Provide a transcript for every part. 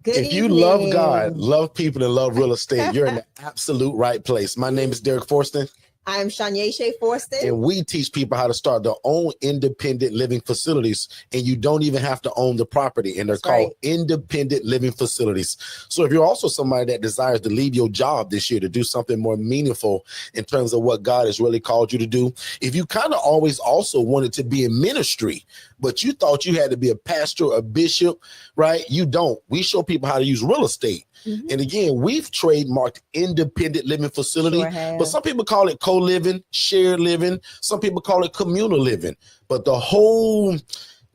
Good If you evening. love God, love people, and love real estate, you're in the absolute right place. My name is Derek Forston. I'm Shanya Shea Forston. And we teach people how to start their own independent living facilities. And you don't even have to own the property. And they're called independent living facilities. So if you're also somebody that desires to leave your job this year to do something more meaningful in terms of what God has really called you to do, if you kind of always also wanted to be in ministry, but you thought you had to be a pastor, a bishop, right? You don't. We show people how to use real estate. And again, we've trademarked independent living facility, but some people call it co-living, shared living. Some people call it communal living. But the whole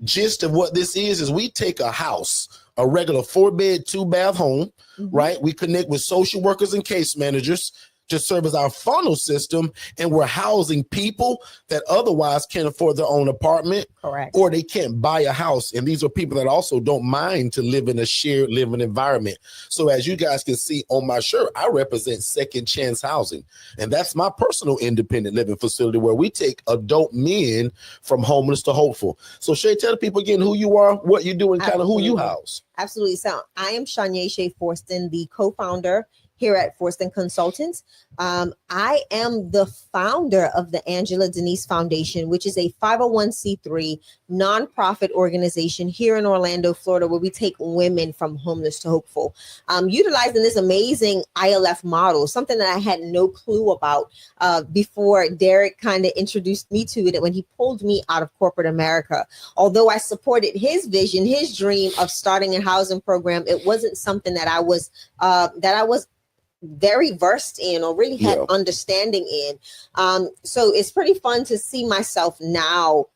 gist of what this is we take a house, a regular 4-bed, 2-bath home, right? We connect with social workers and case managers to serve as our funnel system, and we're housing people that otherwise can't afford their own apartment, or they can't buy a house. And these are people that also don't mind to live in a shared living environment. So as you guys can see on my shirt, I represent Second Chance Housing, and that's my personal independent living facility where we take adult men from homeless to hopeful. So Shay, tell the people again who you are, what you do, and kind of who you house. Absolutely. So I am Shanya Shea Forston, the co-founder here at Forston Consultants. I am the founder of the Angela Denise Foundation, which is a 501c3 nonprofit organization here in Orlando, Florida, where we take women from homeless to hopeful, utilizing this amazing ILF model, something that I had no clue about before Derek kind of introduced me to it when he pulled me out of corporate America. Although I supported his vision, his dream of starting a housing program, it wasn't something that I was very versed in or really had understanding in. So it's pretty fun to see myself now,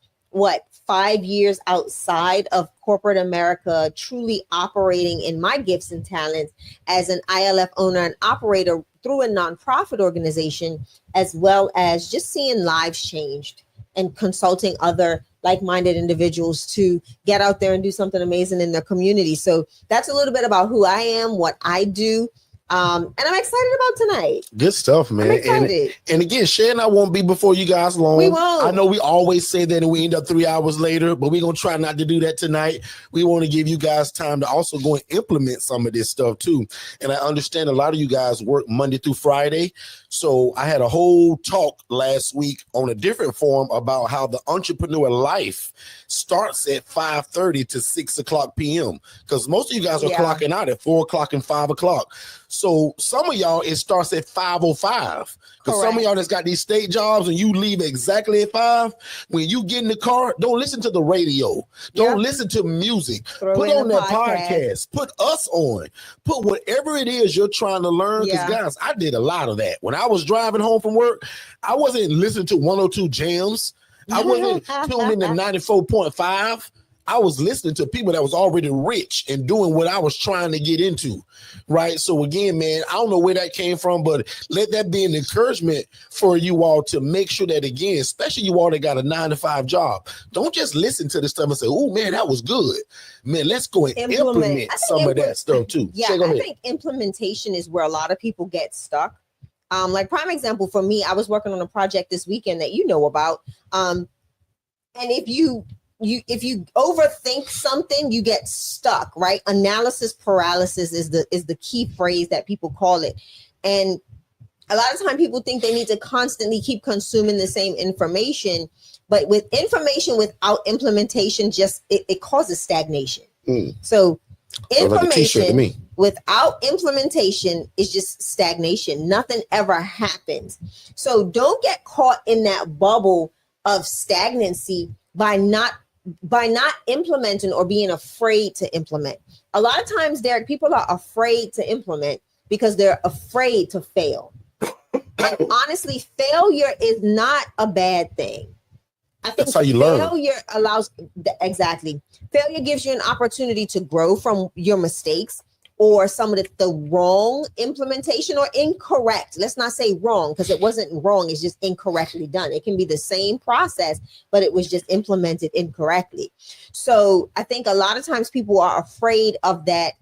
5 years outside of corporate America, truly operating in my gifts and talents as an ILF owner and operator through a nonprofit organization, as well as just seeing lives changed and consulting other like-minded individuals to get out there and do something amazing in their community. So that's a little bit about who I am, what I do. And I'm excited about tonight. Good stuff, man. I'm excited. And again, Shay and I won't be before you guys long. We won't. I know we always say that and we end up 3 hours later, but we're going to try not to do that tonight. We want to give you guys time to also go and implement some of this stuff too. And I understand a lot of you guys work Monday through Friday. So I had a whole talk last week on a different forum about how the entrepreneur life starts at 5:30 to 6 o'clock p.m. because most of you guys are clocking out at 4 o'clock and 5 o'clock. So some of y'all, it starts at 5:05 because some of y'all that's got these state jobs and you leave exactly at 5. When you get in the car, don't listen to the radio. Don't listen to music. Put on that podcast. Put us on. Put whatever it is you're trying to learn. Because guys, I did a lot of that. When I was driving home from work, I wasn't listening to 102 jams. I wasn't tuned into 94.5. I was listening to people that was already rich and doing what I was trying to get into, right? So again, man, I don't know where that came from, but let that be an encouragement for you all to make sure that, again, especially you all that got a 9-to-5 job, don't just listen to this stuff and say, oh, man, that was good. Man, let's go and implement some of that stuff too. Yeah, I think implementation is where a lot of people get stuck. Like prime example for me, I was working on a project this weekend that you know about. And if you overthink something, you get stuck, right? Analysis paralysis is the key phrase that people call it. And a lot of time people think they need to constantly keep consuming the same information, but with information without implementation, it causes stagnation. So information without implementation is just stagnation. Nothing ever happens. So don't get caught in that bubble of stagnancy by not implementing or being afraid to implement. A lot of times, Derek, people are afraid to implement because they're afraid to fail. And honestly, failure is not a bad thing. I think that's how you learn. Failure gives you an opportunity to grow from your mistakes or some of the wrong implementation or incorrect. Let's not say wrong because it wasn't wrong. It's just incorrectly done. It can be the same process, but it was just implemented incorrectly. So I think a lot of times people are afraid of that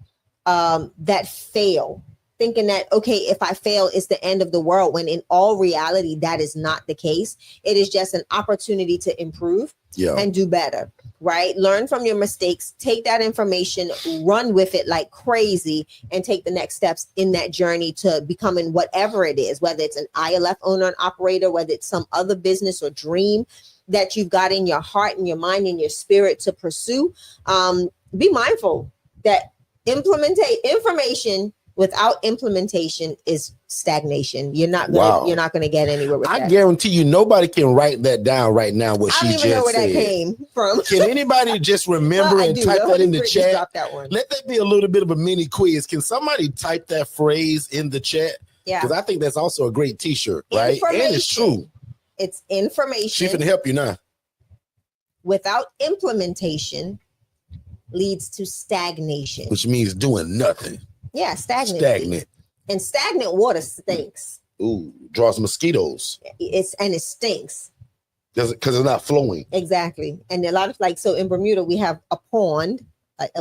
fail, thinking that, okay, if I fail, it's the end of the world, when in all reality, that is not the case. It is just an opportunity to improve and do better. right? Learn from your mistakes, take that information, run with it like crazy, and take the next steps in that journey to becoming whatever it is, whether it's an ILF owner and operator, whether it's some other business or dream that you've got in your heart and your mind and your spirit to pursue. Be mindful that information without implementation is stagnation. You're not going to get anywhere with that. I guarantee you, nobody can write that down right now. What she just said. I don't even know where that came from. Can anybody just remember and type that in the chat? Let that be a little bit of a mini quiz. Can somebody type that phrase in the chat? Yeah, because I think that's also a great T-shirt, right? And it's true. It's information. She can help you now. Without implementation leads to stagnation, which means doing nothing. Yeah, stagnant. And stagnant water stinks. Ooh, draws mosquitoes. It stinks. Because it's not flowing. Exactly. And a lot of so in Bermuda, we have a pond.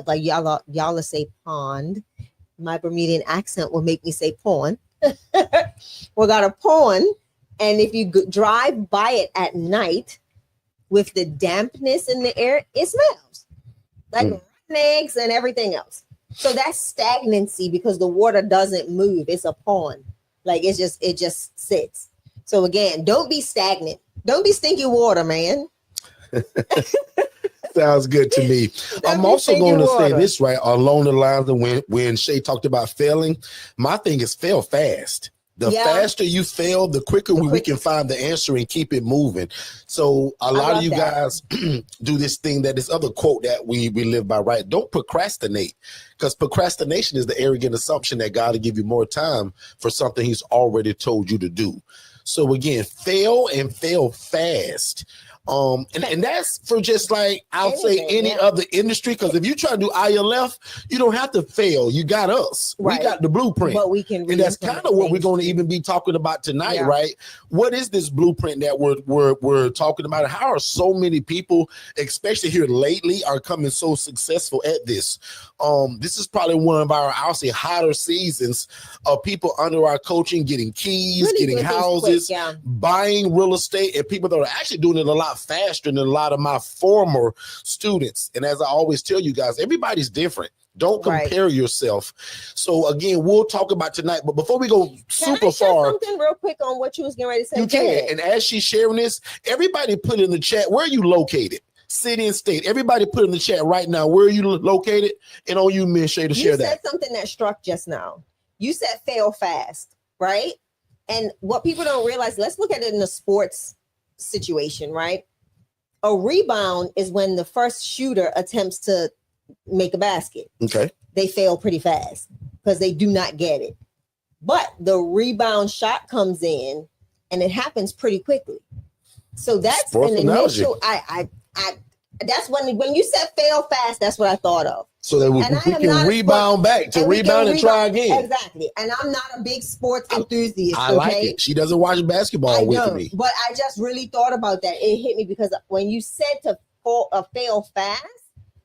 Like y'all say pond. My Bermudian accent will make me say pond. We got a pond. And if you drive by it at night with the dampness in the air, it smells like rotten eggs and everything else. So that's stagnancy because the water doesn't move. It's a pond. Like it just sits. So again, don't be stagnant. Don't be stinky water, man. Sounds good to me. I'm also going to say this right along the lines of when Shay talked about failing. My thing is fail fast. The faster you fail, the quicker we can find the answer and keep it moving. So a lot of you guys do this thing, that this other quote that we live by, right? Don't procrastinate, because procrastination is the arrogant assumption that God will give you more time for something he's already told you to do. So again, fail and fail fast. And that's for just like I'll say any other industry, because if you try to do ILF, you don't have to fail. You got us. Right. We got the blueprint. But we can, and that's kind of what we're going to even be talking about tonight, right? What is this blueprint that we're talking about? And how are so many people, especially here lately, are coming so successful at this? This is probably one of our, I'll say, hotter seasons of people under our coaching getting keys, getting houses, buying real estate, and people that are actually doing it a lot faster than a lot of my former students. And as I always tell you guys, everybody's different. Don't compare yourself. So again, we'll talk about tonight. But before we go super far, something real quick on what you was getting ready to say. You can. And as she's sharing this, everybody put in the chat, where are you located? City and state. Everybody put in the chat right now, where are you located? And on you, Miss Shay, to share that. You said something that struck just now. You said fail fast, right? And what people don't realize, let's look at it in a sports situation, right? A rebound is when the first shooter attempts to make a basket. Okay. They fail pretty fast because they do not get it. But the rebound shot comes in and it happens pretty quickly. So that's an initial. That's when you said fail fast, that's what I thought of. So that we can rebound back to rebound and try again. Exactly. And I'm not a big sports enthusiast. I like it. She doesn't watch basketball with me. But I just really thought about that. It hit me because when you said to fail fast,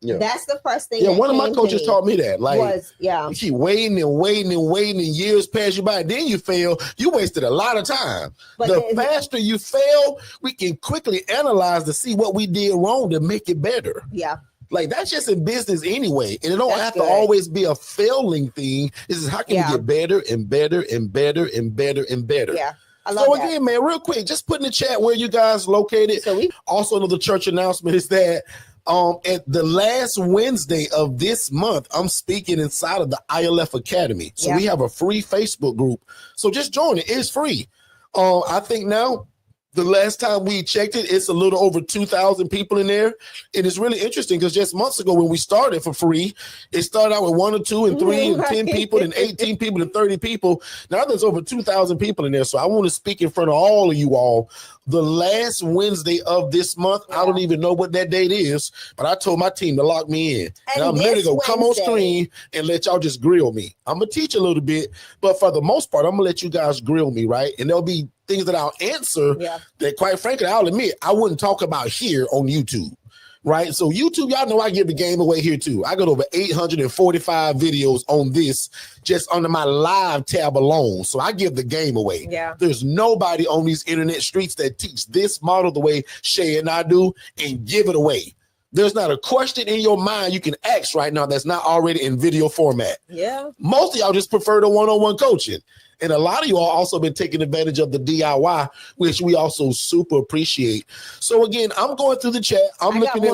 that's the first thing. Yeah, one of my coaches taught me that. Like, you keep waiting and years pass you by, and then you fail. You wasted a lot of time. But the faster you fail, we can quickly analyze to see what we did wrong to make it better. Yeah. Like, that's just in business anyway. And it don't have to always be a failing thing. This is how can you get better and better and better and better and better. Yeah. So again, man, real quick, just put in the chat where you guys located. So also another church announcement is that at the last Wednesday of this month, I'm speaking inside of the ILF Academy. So we have a free Facebook group. So just join it. It's free. I think now, the last time we checked it, it's a little over 2,000 people in there. And it's really interesting because just months ago when we started for free, it started out with 1 or 2 and 3 and 10 people and 18 people and 30 people. Now there's over 2,000 people in there. So I want to speak in front of all of you all. The last Wednesday of this month, I don't even know what that date is, but I told my team to lock me in. And I'm ready to go come on screen and let y'all just grill me. I'm going to teach a little bit, but for the most part, I'm going to let you guys grill me, right? And there'll be things that I'll answer that, quite frankly, I'll admit I wouldn't talk about here on YouTube, right? So YouTube, y'all know I give the game away here too. I got over 845 videos on this just under my live tab alone. So I give the game away. Yeah. There's nobody on these internet streets that teach this model the way Shay and I do and give it away. There's not a question in your mind you can ask right now that's not already in video format. Yeah. Most of y'all just prefer the one-on-one coaching. And a lot of you all also been taking advantage of the DIY, which we also super appreciate. So again, I'm going through the chat. I'm looking at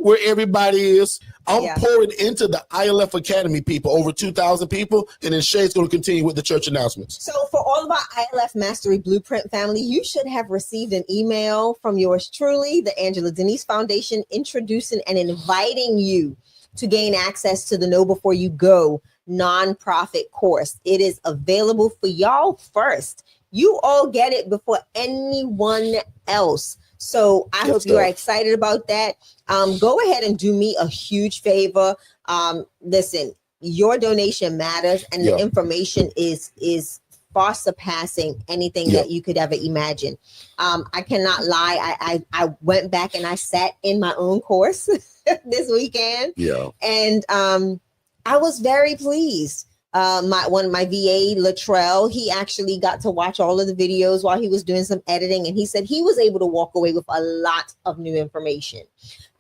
where everybody is. I'm pouring into the ILF Academy people, over 2,000 people. And then Shay's going to continue with the church announcements. So for all of our ILF Mastery Blueprint family, you should have received an email from yours truly, the Angela Denise Foundation, introducing and inviting you to gain access to the Know Before You Go nonprofit course. It is available for y'all first. You all get it before anyone else. So I hope you are excited about that. Go ahead and do me a huge favor. Listen, your donation matters, and the information is far surpassing anything that you could ever imagine. I cannot lie. I went back and I sat in my own course this weekend. And I was very pleased. My VA, Latrell, he actually got to watch all of the videos while he was doing some editing, and he said he was able to walk away with a lot of new information.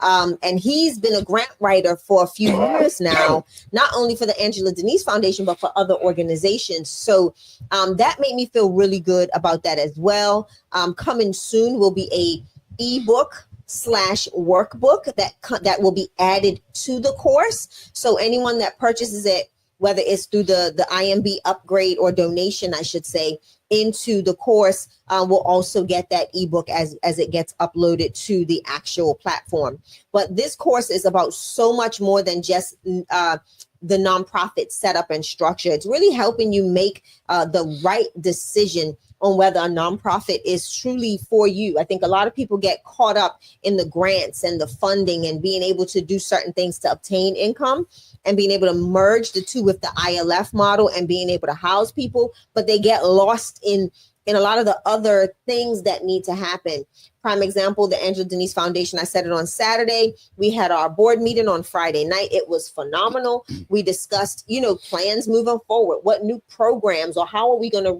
And he's been a grant writer for a few years now, not only for the Angela Denise Foundation, but for other organizations. So that made me feel really good about that as well. Coming soon will be a ebook / workbook that will be added to the course. So anyone that purchases it, whether it's through the IMB upgrade or donation, I should say, into the course, will also get that ebook as it gets uploaded to the actual platform. But this course is about so much more than just the nonprofit setup and structure. It's really helping you make the right decision on whether a nonprofit is truly for you. I think a lot of people get caught up in the grants and the funding and being able to do certain things to obtain income and being able to merge the two with the ILF model and being able to house people, but they get lost in a lot of the other things that need to happen. Prime example, the Angela Denise Foundation, I said it on Saturday. We had our board meeting on Friday night. It was phenomenal. We discussed, plans moving forward, what new programs or how are we going to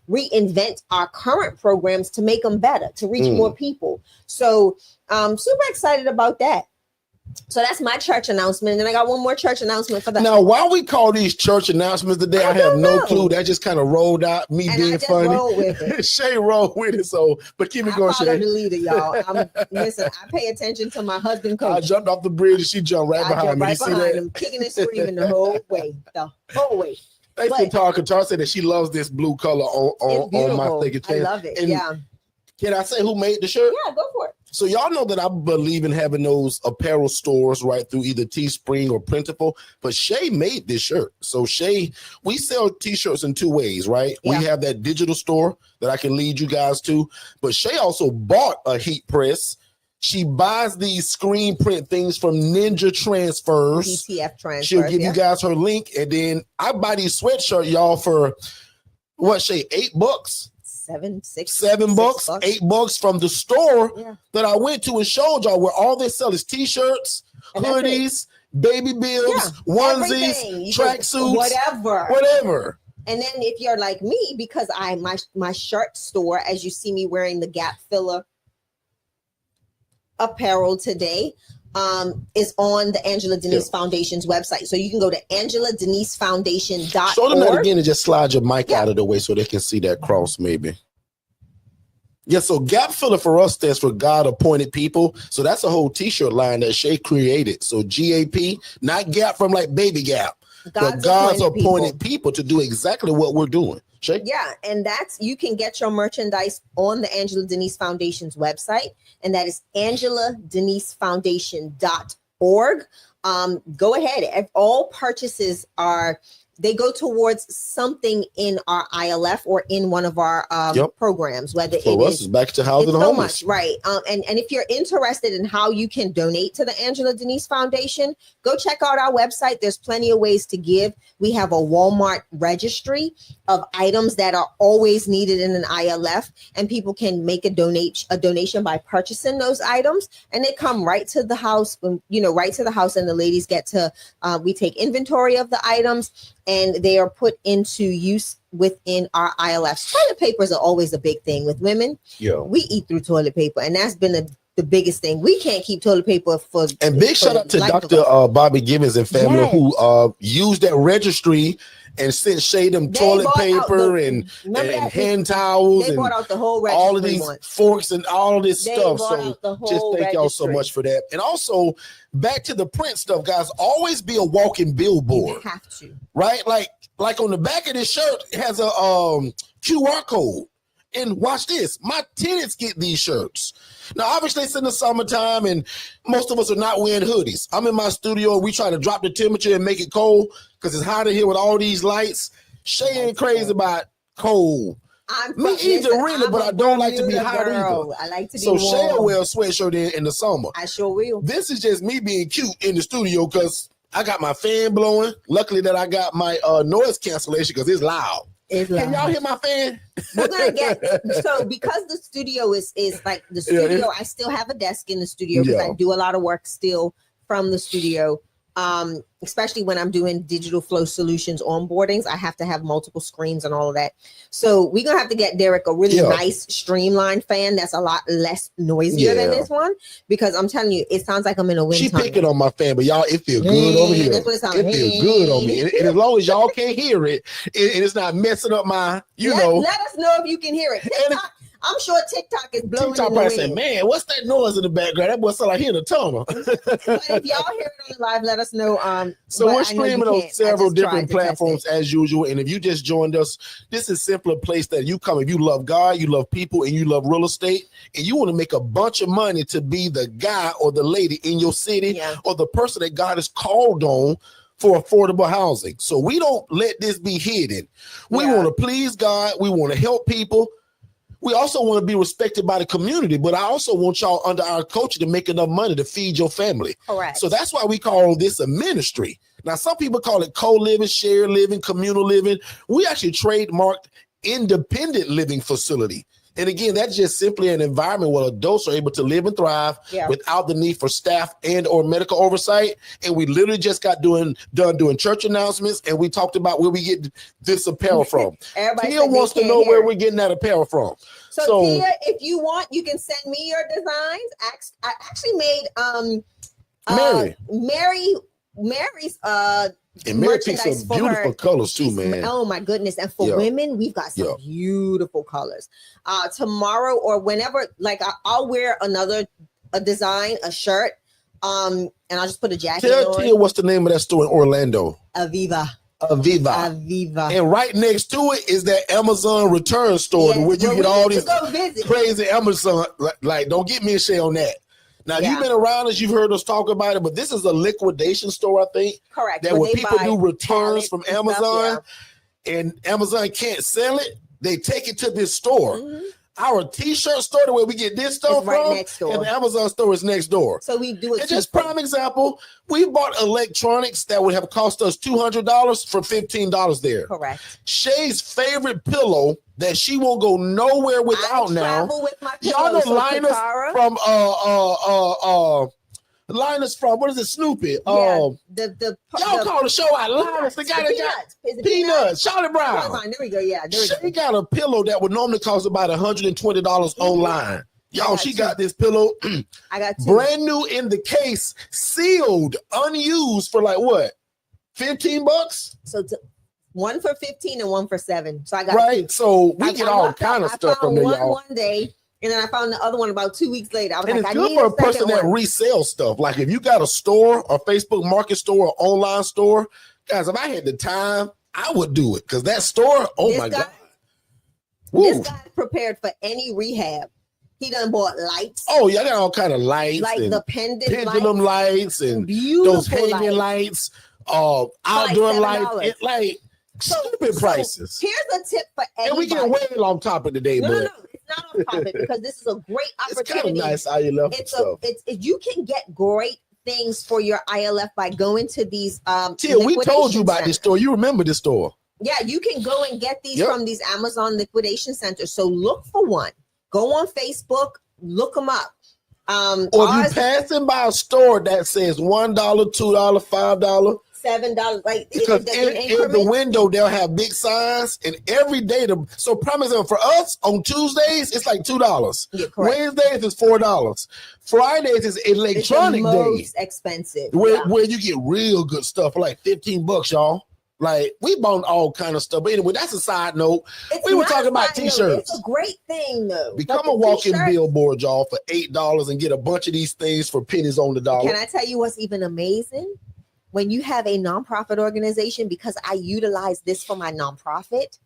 reinvent our current programs to make them better, to reach more people. So super excited about that. So that's my church announcement. And then I got one more church announcement for the. Now, why we call these church announcements today, I have no clue. That just kind of rolled out, me and being funny. Rolled with it. Shay rolled with it. So, but keep it going, Shay. I'm the leader, y'all. Listen, I pay attention to my husband, Coach. I jumped off the bridge and she jumped right behind me. Right behind him, kicking and screaming the whole way. Thanks for talking. Tara said that she loves this blue color on my thing. I love it. And can I say who made the shirt? Yeah, go for it. So y'all know that I believe in having those apparel stores right through either Teespring or Plentiful, but Shay made this shirt. So Shay, we sell t-shirts in two ways, right? Yeah. We have that digital store that I can lead you guys to, but Shay also bought a heat press. She buys these screen print things from Ninja Transfers. ETF Transfers. She'll give you guys her link, and then I buy these sweatshirts, y'all, for what, Shay, $8? $7 bucks, $8 from the store that I went to and showed y'all, where all they sell is t-shirts, hoodies, baby bills, onesies, tracksuits, whatever. And then if you're like me, because my shirt store, as you see me wearing the Gap Filler apparel today, is on the Angela Denise Foundation's website. So you can go to AngelaDeniseFoundation.org. Show them that again and just slide your mic out of the way so they can see that cross maybe. Yeah, so Gap Filler for us stands for God Appointed People. So that's a whole t-shirt line that Shay created. So GAP, not Gap from like Baby Gap, but God's appointed people to do exactly what we're doing. Shay? Yeah, and you can get your merchandise on the Angela Denise Foundation's website, and that is AngelaDeniseFoundation.org. Go ahead. If all purchases they go towards something in our ILF or in one of our programs, whether it's back to housing the homeless. Right. And if you're interested in how you can donate to the Angela Denise Foundation, go check out our website. There's plenty of ways to give. We have a Walmart registry of items that are always needed in an ILF, and people can make a donation by purchasing those items, and they come right to the house, and the ladies get to, we take inventory of the items, and they are put into use within our ILFs. Toilet papers are always a big thing with women. Yeah. We eat through toilet paper, and that's been the biggest thing. We can't keep toilet paper for. And big shout out to life of Dr. us. Bobby Givens and family Yes. who used that registry and sent Shay them They toilet bought out paper remember and that? hand towels They and bought out the whole registry all of these once. forks and all of this They stuff. bought So out the just whole thank y'all so registry. much for that. And also back to the print stuff, guys. Always be a walking You billboard, have to. right? Like on the back of this shirt it has a QR code. And watch this. My tenants get these shirts. Now, obviously, it's in the summertime, and most of us are not wearing hoodies. I'm in my studio, and we try to drop the temperature and make it cold because it's hot in here with all these lights. Shay ain't crazy about cold. Me either, really, but I don't like to be hot either. I like to be So warm. Shay will wear a sweatshirt in the summer. I sure will. This is just me being cute in the studio because I got my fan blowing. Luckily that I got my noise cancellation because it's loud. It's Can y'all loud. hear my fan? We're gonna get so because the studio is like the studio. I still have a desk in the studio because Yeah. I do a lot of work still from the studio. Especially when I'm doing digital flow solutions onboardings, I have to have multiple screens and all of that. So we're gonna have to get Derek a really Yeah. nice streamlined fan that's a lot less noisier than Yeah. this one, because I'm telling you, it sounds like I'm in a wind She tunnel. picking on my fan, but y'all, it feel good over here. That's what it sounds It like. feels good on me. And as long as y'all can't hear it, and it's not messing up my, let us know if you can hear it. TikTok, I'm sure TikTok is blowing TikTok in the probably wind. saying, man, what's that noise in the background? That boy sound like he in a tunnel. But if y'all hear it on live, let us know. So but we're I know you streaming on can't. I several just tried different to test platforms it. as usual. And if you just joined us, this is simply a place that you come if you love God, you love people, and you love real estate, and you want to make a bunch of money to be the guy or the lady in your city Yeah. or the person that God has called on for affordable housing. So we don't let this be hidden. We Yeah. want to please God. We want to help people. We also want to be respected by the community, but I also want y'all under our culture to make enough money to feed your family. Correct. So that's why we call this a ministry. Now, some people call it co-living, shared living, communal living. We actually trademarked independent living facility. And again, that's just simply an environment where adults are able to live and thrive Yeah. without the need for staff and or medical oversight. And we literally just got done doing church announcements, and we talked about where we get this apparel from. Everybody Tia said they wants to can't know hear where it. we're getting that apparel from. So Tia, if you want, you can send me your designs. I actually made Mary's And Mary picks merchandise some for beautiful her. colors too, man. Oh my goodness. And for Yeah. women, we've got some Yeah. beautiful colors. Tomorrow or whenever, like I'll wear a design, a shirt, and I'll just put a jacket Tell on. Tia what's the name of that store in Orlando. Aviva. Aviva. And right next to it is that Amazon return store Yes, where you well, get we all need these to go visit. crazy Amazon. Like, don't get me a share on that. Now, Yeah. you've been around us, you've heard us talk about it, but this is a liquidation store, I think, Correct. that where when they people buy do returns pallets from and stuff, Amazon and Amazon can't sell it, they take it to this store. Mhm. Our t-shirt store, where we get this stuff It's right from, next door. and the Amazon store is next door. So we do it. And just cheaper. prime example, we bought electronics that would have cost us $200 for $15 there. Correct. Shay's favorite pillow that she won't go nowhere without I now. travel with my Y'all know pillows, so Linus Takara- from Linus from what is it, Snoopy? Yeah, Y'all call the show out Linus, the guy that got Is it Peanuts, Charlie Peanuts? Brown. There we go. Yeah, there we She go. got a pillow that would normally cost about $120 online. Y'all, she got this pillow I got two. brand new in the case, sealed, unused for like what? $15? So one for 15 and one for 7. So I got Right. So we I get all lucked out. kind of I stuff from found there, y'all. one day, and then I found the other one about 2 weeks later. I was And like, it's I good need for a a person second that one. resells stuff. Like if you got a store, a Facebook Market store, or online store, guys, if I had the time, I would do it because that store, oh This my guy- God. Woo. This guy's prepared for any rehab. He done bought lights, Oh, yeah, I got all kind of lights like and the pendant pendulum lights and beautiful those hanging lights. lights, outdoor $7. lights, like stupid prices. Here's a tip for And anybody. we get way off topic today, no, but it's not on topic because this is a great it's kind of opportunity. nice how you left It's stuff. you can get great things for your ILF by going to these Tia, we told you liquidation about this centers. store. You remember this store? Yeah, you can go and get these Yep. from these Amazon liquidation centers. So look for one. Go on Facebook, look them up. Or if you passing by a store that says $1, $2, $5, $7. Like Because in the window they'll have big signs, and every day so prime example for us on Tuesdays it's like $2. Yeah, correct. Wednesdays is $4. Fridays is electronic it's the day. most expensive. Where you get real good stuff for like $15, y'all. Like we bought all kind of stuff. But anyway, that's a side note. We were talking about t-shirts. It's a great thing though. Become a walking billboard, y'all, for $8 and get a bunch of these things for pennies on the dollar. Can I tell you what's even amazing? When you have a nonprofit organization, because I utilize this for my nonprofit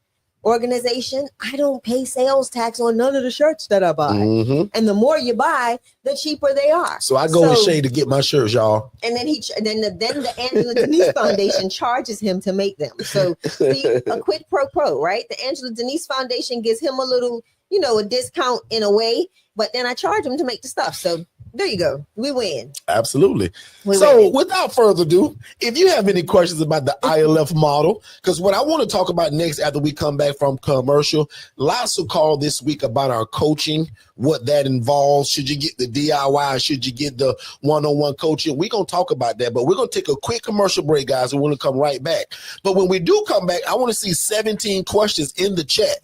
organization, I don't pay sales tax on none of the shirts that I buy. Mm-hmm. And the more you buy, the cheaper they are. So I go with Shay to get my shirts, y'all. And then the Angela Denise Foundation charges him to make them. So see, a quid pro quo, right? The Angela Denise Foundation gives him a little, a discount in a way, but then I charge him to make the stuff. So there you go. We win. Absolutely. Without further ado, if you have any questions about the ILF model, because what I want to talk about next after we come back from commercial, lots of call this week about our coaching, what that involves. Should you get the DIY? Should you get the one-on-one coaching? We're going to talk about that, but we're going to take a quick commercial break, guys, and we're going to come right back. But when we do come back, I want to see 17 questions in the chat.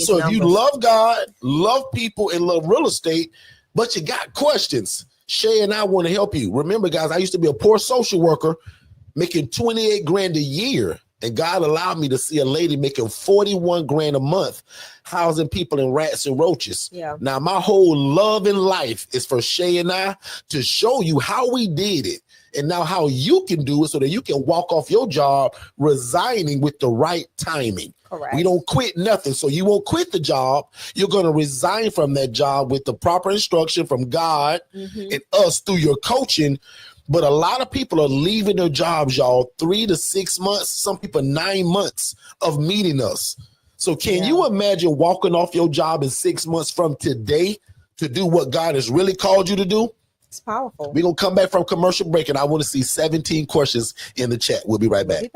So if you love God, love people, and love real estate, but you got questions, Shay and I want to help you. Remember, guys, I used to be a poor social worker making $28,000 a year. And God allowed me to see a lady making $41,000 a month, housing people in rats and roaches. Yeah. Now, my whole love in life is for Shay and I to show you how we did it. And now how you can do it so that you can walk off your job resigning with the right timing. Correct. We don't quit nothing. So you won't quit the job. You're going to resign from that job with the proper instruction from God and us through your coaching. But a lot of people are leaving their jobs, y'all, 3 to 6 months, some people 9 months of meeting us. So can you imagine walking off your job in 6 months from today to do what God has really called you to do? It's powerful. We're going to come back from commercial break, and I want to see 17 questions in the chat. We'll be right back.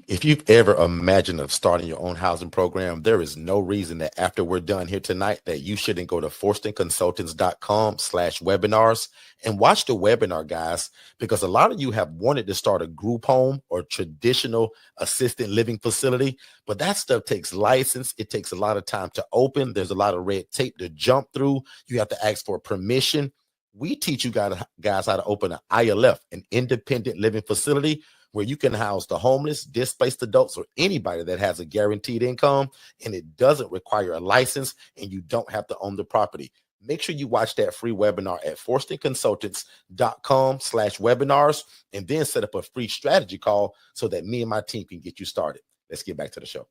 If you've ever imagined of starting your own housing program, there is no reason that after we're done here tonight that you shouldn't go to forstonconsultants.com/webinars and watch the webinar, guys, because a lot of you have wanted to start a group home or traditional assisted living facility, but that stuff takes license. It takes a lot of time to open. There's a lot of red tape to jump through. You have to ask for permission. We teach you guys how to open an ILF, an independent living facility, where you can house the homeless, displaced adults, or anybody that has a guaranteed income, and it doesn't require a license, and you don't have to own the property. Make sure you watch that free webinar at forstonconsultants.com/webinars, and then set up a free strategy call so that me and my team can get you started. Let's get back to the show.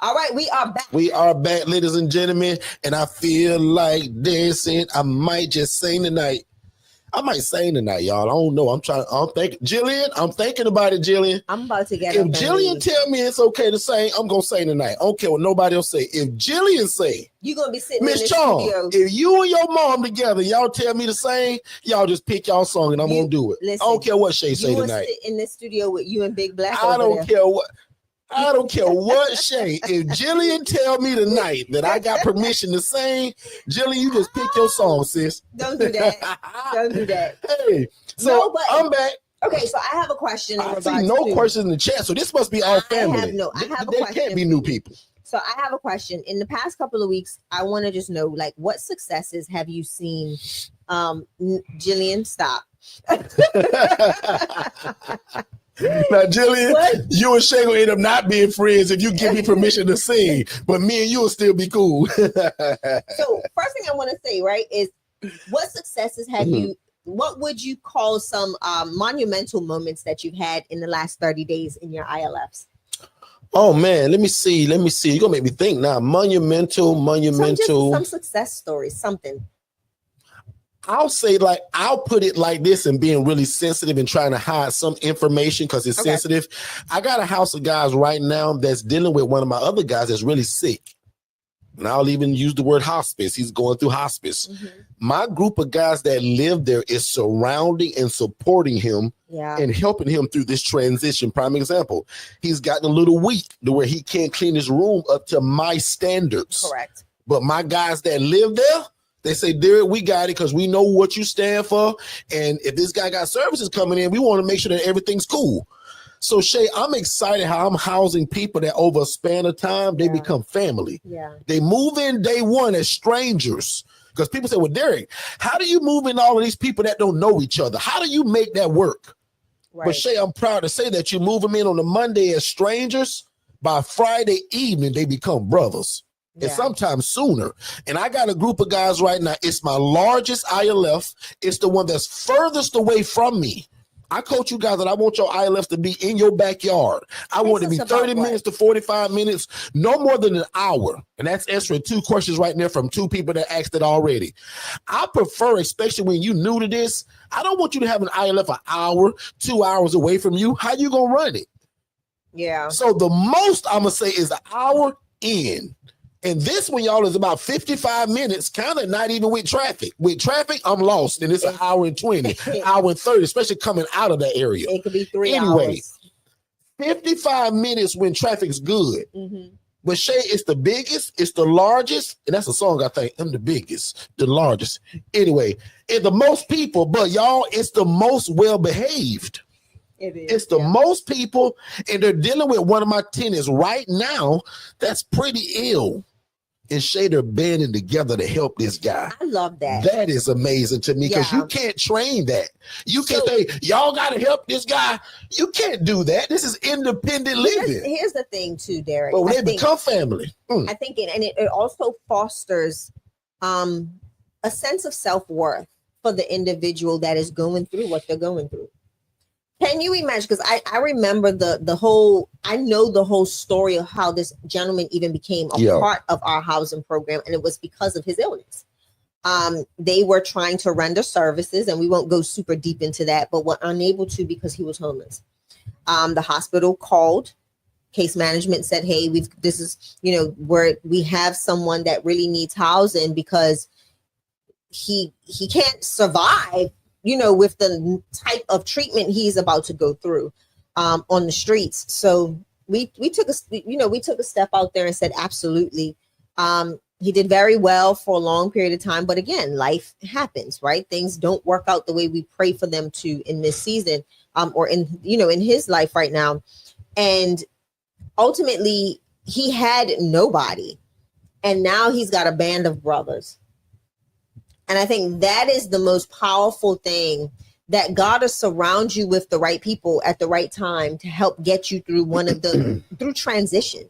All right, we are back. We are back, ladies and gentlemen, and I feel like dancing. I might just sing tonight. I might sing tonight, y'all. I don't know. I'm thinking, Jillian, I'm thinking about it, Jillian. I'm about to get If Jillian tell me it's okay to sing, I'm going to sing tonight. I don't care what nobody else say. If Jillian say, you're going to be sitting in the Miss Charm, studio. if you and your mom together, y'all tell me to sing, y'all just pick y'all song and I'm going to do it. Listen, I don't care what Shay say tonight. Sit in the studio with you and Big Black. I don't care what Shay. If Jillian tell me tonight that I got permission to sing, Jillian, you just pick your song, sis. Don't do that. Don't do that. Hey, so I'm back. Okay, so I have a question. I see no questions in the chat, so this must be all family. I have a there question. Can't be new people. So I have a question. In the past couple of weeks, I want to just know, like, what successes have you seen? Jillian, stop. Now, Jillian, you and Shay will end up not being friends if you give me permission to sing, but me and you will still be cool. So first thing I want to say, right, is what successes have you, what would you call some monumental moments that you've had in the last 30 days in your ILFs? Oh, man, let me see. You're going to make me think now. Monumental. Some success stories, something. I'll say, like, I'll put it like this, and being really sensitive and trying to hide some information because it's sensitive. I got a house of guys right now that's dealing with one of my other guys that's really sick. And I'll even use the word hospice. He's going through hospice. My group of guys that live there is surrounding and supporting him and helping him through this transition. Prime example, he's gotten a little weak to where he can't clean his room up to my standards. Correct. But my guys that live there, they say, Derek, we got it because we know what you stand for. And if this guy got services coming in, we want to make sure that everything's cool. So Shay, I'm excited how I'm housing people that over a span of time, they Yeah. become family. Yeah. They move in day one as strangers. Because people say, well, Derek, how do you move in all of these people that don't know each other? How do you make that work? Right. But Shay, I'm proud to say that you move them in on a Monday as strangers. By Friday evening, they become brothers. And Yeah. sometimes sooner. And I got a group of guys right now. It's my largest ILF. It's the one that's furthest away from me. I coach you guys that I want your ILF to be in your backyard. I want it to be Takes us 30 about minutes to 45 minutes, no more than an hour. And that's answering 2 questions right there from 2 people that asked it already. I prefer, especially when you new to this, I don't want you to have an ILF an hour, 2 hours away from you. How you gonna run it? Yeah. So the most I'm gonna say is an hour in. And this one, y'all, is about 55 minutes, kind of not even with traffic. With traffic, I'm lost. And it's an hour and 20, hour and 30, especially coming out of that area. It could be 3 Anyway. hours. 55 minutes when traffic's good. Mhm. But Shay, it's the biggest, it's the largest, and that's a song I think. I'm the biggest, the largest. Anyway, it's the most people, but y'all, it's the most well-behaved. It is. It's the yeah. most people, and they're dealing with one of my tenants right now that's pretty ill. And Shay, they're banding together to help this guy. I love that. That is amazing to me because Yeah. you can't train that. You can't So- say, y'all got to help this guy. You can't do that. This is independent living. Here's the thing, too, Derek. But when I they think- become family, I think it also fosters a sense of self-worth for the individual that is going through what they're going through. Can you imagine? Because I remember the whole story of how this gentleman even became a Yeah. part of our housing program, and it was because of his illness. They were trying to render services, and we won't go super deep into that, but were unable to because he was homeless. The hospital called. Case management said, "Hey, this is where we have someone that really needs housing because he can't survive." With the type of treatment he's about to go through on the streets. So we took a step out there and said, absolutely. He did very well for a long period of time. But again, life happens, right? Things don't work out the way we pray for them to in this season or in his life right now. And ultimately, he had nobody. And now he's got a band of brothers. And I think that is the most powerful thing, that God will surround you with the right people at the right time to help get you through through transition.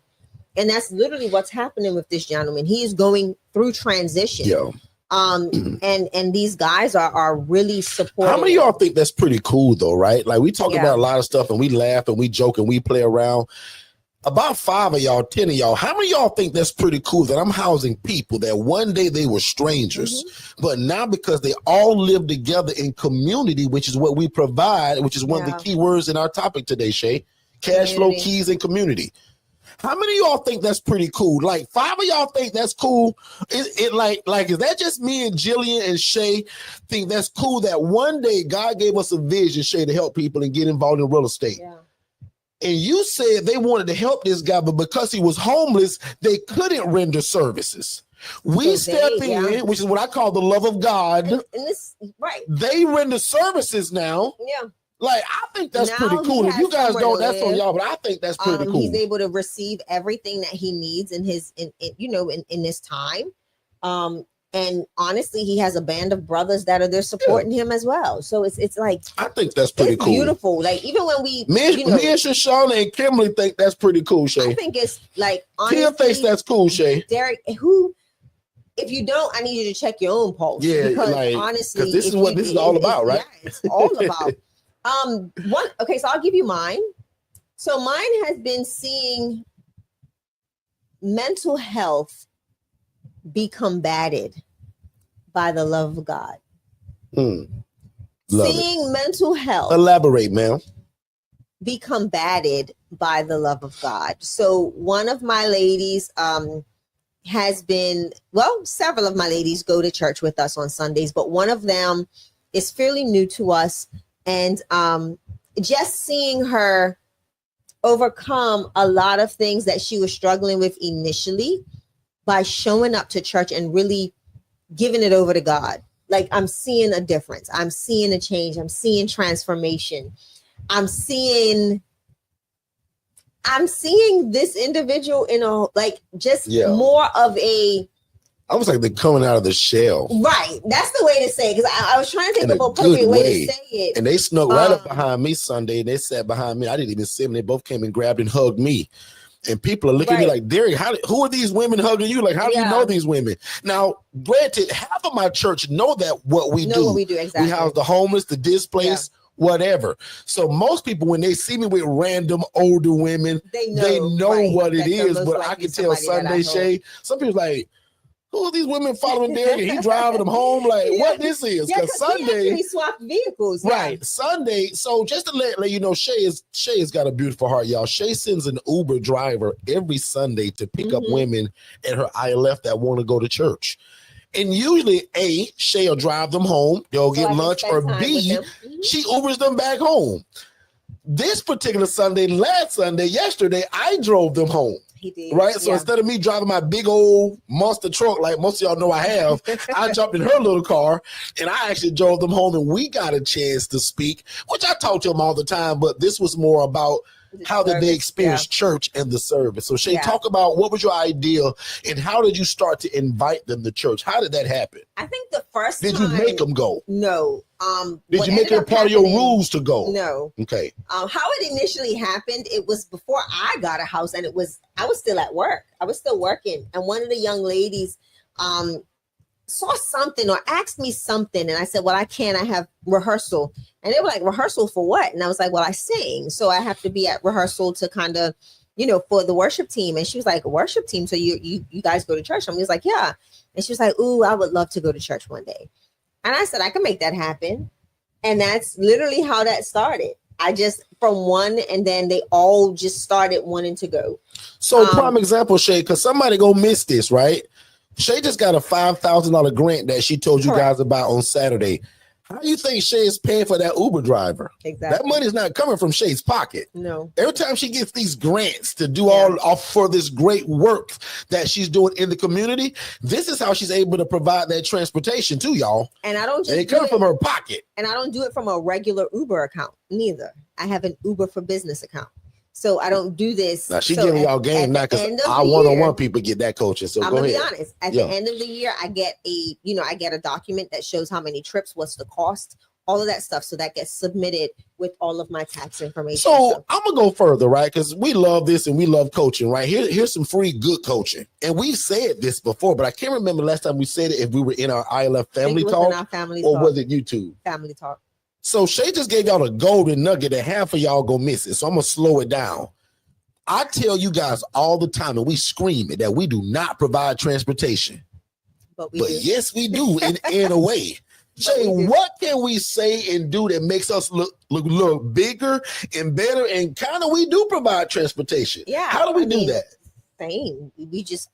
And that's literally what's happening with this gentleman. He is going through transition. yo, And these guys are really supporting. how many of y'all think that's pretty cool though, right? Like we talk Yeah. about a lot of stuff and we laugh and we joke and we play around. About 5 of y'all, 10 of y'all, how many of y'all think that's pretty cool that I'm housing people that one day they were strangers, but now because they all live together in community, which is what we provide, which is one of the Yeah. key words in our topic today, Shay, cash flow, Community. keys, and community. How many of y'all think that's pretty cool? Like 5 of y'all think that's cool. It like is that just me and Jillian and Shay think that's cool that one day God gave us a vision, Shay, to help people and get involved in real estate? Yeah. And you said they wanted to help this guy, but because he was homeless, they couldn't render services. We So step they- in, yeah. which is what I call the love of God. And this, right. They render services now. Yeah. Like, I think that's Now pretty he cool. If has you guys somewhere don't, to that's on live. y'all, but I think that's pretty cool. He's able to receive everything that he needs in this time. And honestly, he has a band of brothers that are there supporting him as well. So it's like I think that's pretty it's cool. beautiful. Like even when we, Me and Shoshana and Kimberly think that's pretty cool, I Shay. think it's like Tia thinks honestly, that's cool, Shay. Derek. If you don't, I need you to check your own pulse. Yeah, because like, honestly, 'cause this if is what you- this is all about, right? Yeah, it's all about. Okay, so I'll give you mine. So mine has been seeing mental health be combated by the love of God. Love it. Seeing mental health Elaborate, man. be combated by the love of God. So one of my ladies has been, well, several of my ladies go to church with us on Sundays, but one of them is fairly new to us. And just seeing her overcome a lot of things that she was struggling with initially by showing up to church and really giving it over to God. Like, I'm seeing a difference. I'm seeing a change. I'm seeing transformation. I'm seeing I'm seeing this individual in a like just Yeah. more of a Almost like they're coming out of the shell. right. That's the way to say it because I was trying to think In of a an appropriate good way way. to say it. And they snuck right up Um, behind me Sunday, and they sat behind me. I didn't even see them. They both came and grabbed and hugged me. And people are looking at me Right. like, Derek, who are these women hugging you? Like, how do you Yeah. know these women? Now, granted, half of my church know that what we know do. what we do exactly. We house the homeless, the displaced, whatever. So most people, when they see me with random older women, they they know right, what it that they're is. most But I likely can tell somebody that I Sunday know. Shay, some people's like, who are these women following Derek and he driving them home? Like, Yeah. what this is? Yeah, Because because we Sunday, actually swapped vehicles. Yeah. right, Sunday. So just to let you know, Shay has got a beautiful heart, y'all. Shay sends an Uber driver every Sunday to pick up Mhm. women at her ILF that want to go to church. And usually, A, Shay will drive them home, they'll So I get can lunch, spend or time B, with them. Mhm. she Ubers them back home. This particular Sunday, last Sunday, yesterday, I drove them home. He did. Right. So Yeah. instead of me driving my big old monster truck, like most of y'all know I have, I jumped in her little car and I actually drove them home and we got a chance to speak, which I talk to them all the time. But this was more about how did they Service, experience church and the service. So Shay, Yeah. talk about what was your idea and how did you start to invite them to church? How did that happen? I think the first Did you time, make them go? No. Did What you make ended it up part of your happening- rules to go? No. Okay. How it initially happened, it was before I got a house, and I was still at work. I was still working, and one of the young ladies saw something or asked me something, and I said, "Well, I can't. I have rehearsal." And they were like, "Rehearsal for what?" And I was like, "Well, I sing, so I have to be at rehearsal to kind of, for the worship team." And she was like, "A worship team? So you guys go to church?" And I was like, "Yeah." And she was like, "Ooh, I would love to go to church one day." And I said, "I can make that happen." And that's literally how that started. I just from one, and then they all just started wanting to go. So prime example, Shay, because somebody go miss this, right? Shay just got a $5,000 grant that she told you Correct. guys about on Saturday. How do you think Shay is paying for that Uber driver? Exactly. That money's not coming from Shay's pocket. No. Every time she gets these grants to do all for this great work that she's doing in the community, this is how she's able to provide that transportation to y'all. And I don't just And it coming from her pocket. And I don't do it from a regular Uber account neither. I have an Uber for Business account. So I don't do this. Now she So giving at- y'all game at now the because end of our the one-on-one year- people get that coaching. So I'm go gonna ahead. be honest. At Yeah. the end of the year, I get a document that shows how many trips, what's the cost, all of that stuff. So that gets submitted with all of my tax information. So I'm gonna go further, right? Because we love this and we love coaching, right? Here's some free good coaching. And we said this before, but I can't remember last time we said it if we were in our ILF I think family it was in talk our family or talk. was it YouTube? Family talk. So Shay just gave y'all a golden nugget and half of y'all go miss it. So I'm gonna slow it down. I tell you guys all the time, and we scream it, that we do not provide transportation. But we But do. yes, we do in a way. Shay, we do. what can we say and do that makes us look bigger and better? And kind of we do provide transportation. Yeah, How do we I do mean, that? Same.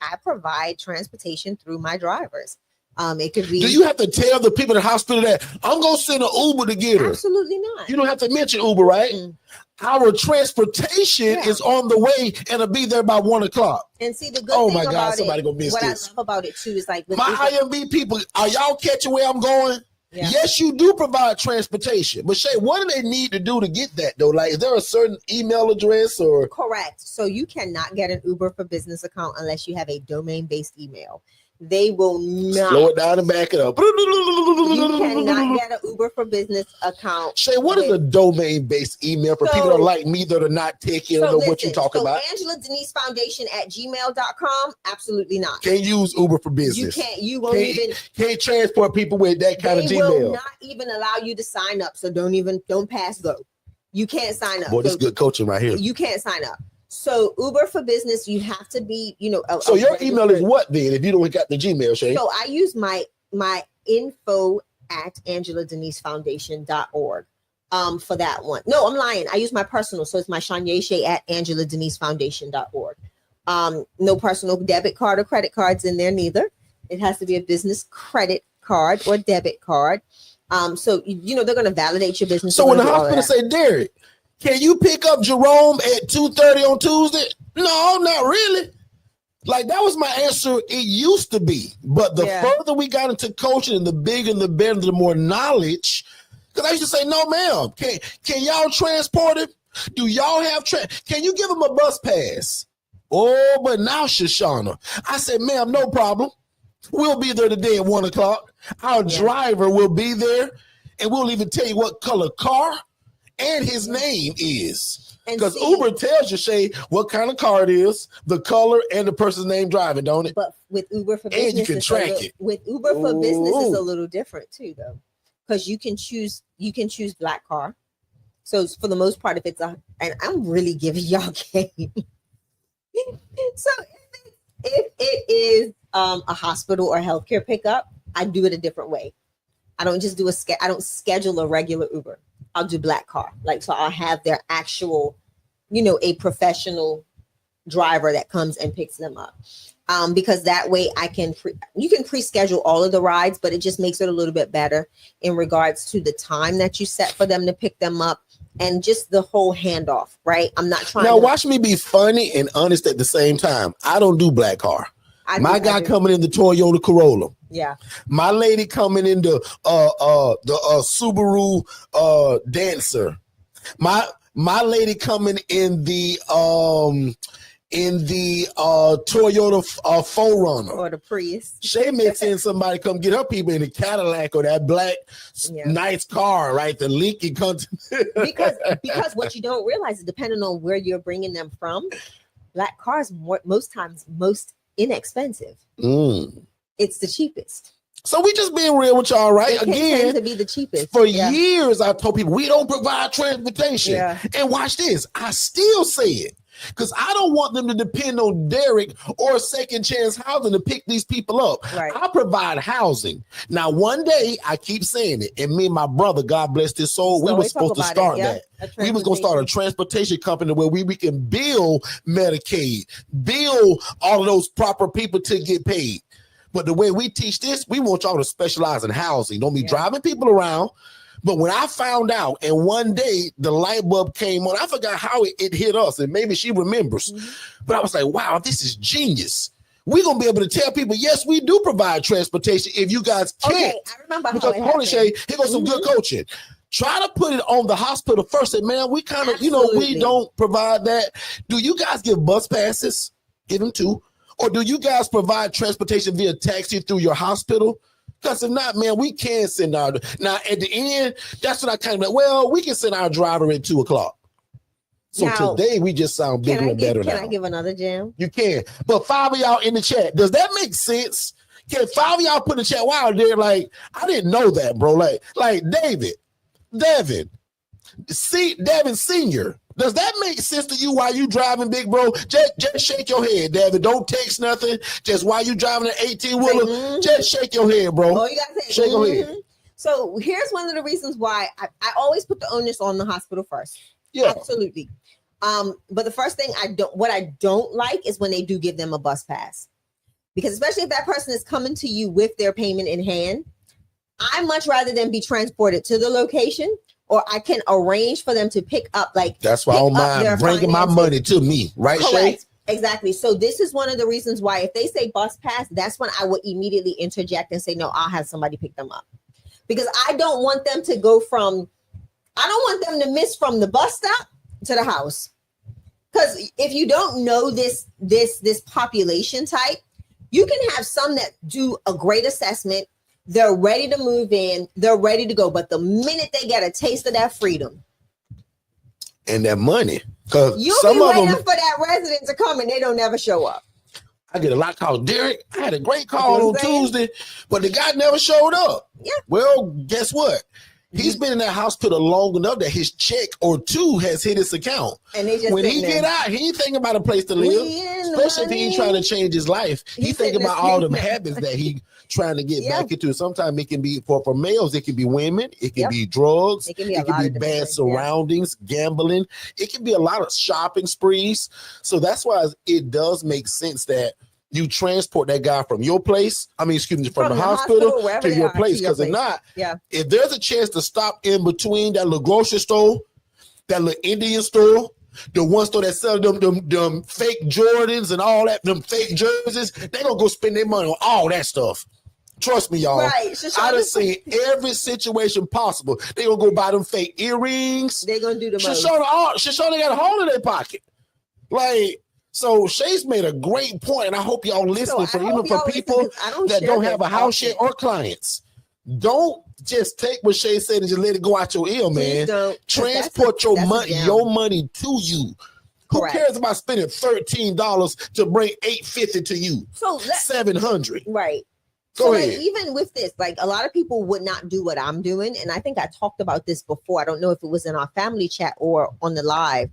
I provide transportation through my drivers. It could be. Do you have to tell the people in the hospital that I'm gonna send an Uber to get her? Absolutely not. You don't have to mention Uber, right? Mm. Our transportation Yeah. is on the way and it'll be there by 1 o'clock. And see, the good Oh thing my God, about somebody it, gonna miss what this. I love about it too is like with My Uber- IMB people, are y'all catching where I'm going? Yeah. Yes, you do provide transportation. But Shay, what do they need to do to get that though? Like, is there a certain email address or Correct. So you cannot get an Uber for Business account unless you have a domain-based email. They will not. slow it down and back it up? You cannot get an Uber for Business account. Shay, what is a domain-based email for people that are like me that are not techy and don't know what you're talking about? Angela Denise Foundation at gmail.com. Absolutely not. Can't use Uber for You business. can't. You won't Can't- even. Can't transport people with that kind of They will Gmail. not even allow you to sign up. So don't pass go. You can't sign up. Boy, this So is good coaching right here. You can't sign up. So Uber for Business, you have to be, So your registered- email is what then? If you don't got the Gmail, Shay. So I use my info at AngelaDeniseFoundation.org for that one. No, I'm lying. I use my personal. So it's my Shanye Shea at AngelaDeniseFoundation.org. No personal debit card or credit cards in there neither. It has to be a business credit card or debit card. So they're going to validate your business. So They're when the gonna do all of hospital that. say, Derek, can you pick up Jerome at 2:30 on Tuesday? No, not really. Like that was my answer. It used to be, but the Yeah. further we got into coaching and the bigger and the better, the more knowledge. Because I used to say, no, ma'am, can y'all transport him? Do y'all have can you give them a bus pass? Oh, but now, Shoshana, I said, ma'am, no problem. We'll be there today at 1 o'clock. Our driver will be there, and we'll even tell you what color car and his name is. Because Uber tells you, Shay, what kind of car it is, the color, and the person's name driving, don't it? But with Uber for Business, and you can track it. With Uber for Business, is a little different too, though, because you can choose black car. So for the most part, if it's and I'm really giving y'all game. So if it is a hospital or healthcare pickup, I do it a different way. I don't just do I don't schedule a regular Uber. I'll do black car. So I'll have their actual, a professional driver that comes and picks them up. Because that way you can pre-schedule all of the rides, but it just makes it a little bit better in regards to the time that you set for them to pick them up and just the whole handoff, right? I'm not trying now watch me be funny and honest at the same time. I don't do black car. My guy coming in the Toyota Corolla. Yeah. My lady coming in the Subaru Dancer. My lady coming in the Toyota 4Runner or the Prius. Shay may send somebody come get her people in a Cadillac or that black nice car, right? The leaky because what you don't realize is depending on where you're bringing them from, black cars most times most inexpensive. It's the cheapest. So we just being real with y'all, right? It again, to be the cheapest. For years, I told people we don't provide transportation. Yeah. And watch this, I still say it because I don't want them to depend on Derek or Second Chance Housing to pick these people up. Right. I provide housing. Now, one day, I keep saying it, and me and my brother, God bless his soul, we were supposed to start that. We was going to start a transportation company where we can bill Medicaid, bill all of those proper people to get paid. But the way we teach this, we want y'all to specialize in housing. Don't be driving people around. But when I found out, and one day the light bulb came on, I forgot how it hit us, and maybe she remembers. But I was like, wow, this is genius. We're going to be able to tell people, yes, we do provide transportation if you guys can't. Okay, I remember because, how it Shay, here goes some good coaching. Try to put it on the hospital first. And, man, we kind of, we don't provide that. Do you guys give bus passes? Give them too. Or do you guys provide transportation via taxi through your hospital? Because if not, man, we can send our... Now, at the end, that's what I kind of... Well, we can send our driver at 2 o'clock. So now, today, we just sound bigger and better now. Can I give another jam? You can. But 5 of y'all in the chat, does that make sense? Can 5 of y'all put in the chat, wow, they're like, I didn't know that, bro. Like Devin Sr., does that make sense to you while you driving, big bro? Just shake your head, Devin. Don't text nothing. Just while you driving an 18-wheeler, just shake your head, bro. Oh, you gotta say, shake your head. So here's one of the reasons why I always put the onus on the hospital first. Yeah, absolutely. But the first thing what I don't like is when they do give them a bus pass, because especially if that person is coming to you with their payment in hand, I much rather them be transported to the location. Or I can arrange for them to pick up, that's why I don't mind bringing my money to me, right, Shay? Exactly. So this is one of the reasons why if they say bus pass, that's when I would immediately interject and say, no, I'll have somebody pick them up. Because I don't want them to miss from the bus stop to the house. Because if you don't know this population type, you can have some that do a great assessment. They're ready to move in. They're ready to go. But the minute they get a taste of that freedom and that money, because you'll be waiting for that resident to come and they don't never show up. I get a lot of calls. Derek, I had a great call on Tuesday, but the guy never showed up. Yeah. Well, guess what? He's been in that hospital long enough that his check or two has hit his account. And when he get out, he ain't thinking about a place to live. Especially if he ain't trying to change his life. He thinking about all them habits that he trying to get back into. Sometimes it can be for males, it can be women, it can be drugs, it can be bad surroundings, gambling, it can be a lot of shopping sprees. So that's why it does make sense that you transport that guy from your place. From the hospital to your place. Because if not, if there's a chance to stop in between that little grocery store, that little Indian store, the one store that sells them fake Jordans and all that, them fake jerseys, they gonna go spend their money on all that stuff. Trust me, y'all. Right. I done seen every situation possible. They gonna go buy them fake earrings. They're gonna do the most. Shoshana got a hole in their pocket. Like, so Shay's made a great point, and I hope y'all listening even for people that don't have a house yet or clients. Don't just take what Shay said and just let it go out your ear, man. Transport your money to you. Correct. Who cares about spending $13 to bring $850 to you? So $700. Right. Go ahead. Like, even with this, like a lot of people would not do what I'm doing. And I think I talked about this before. I don't know if it was in our family chat or on the live.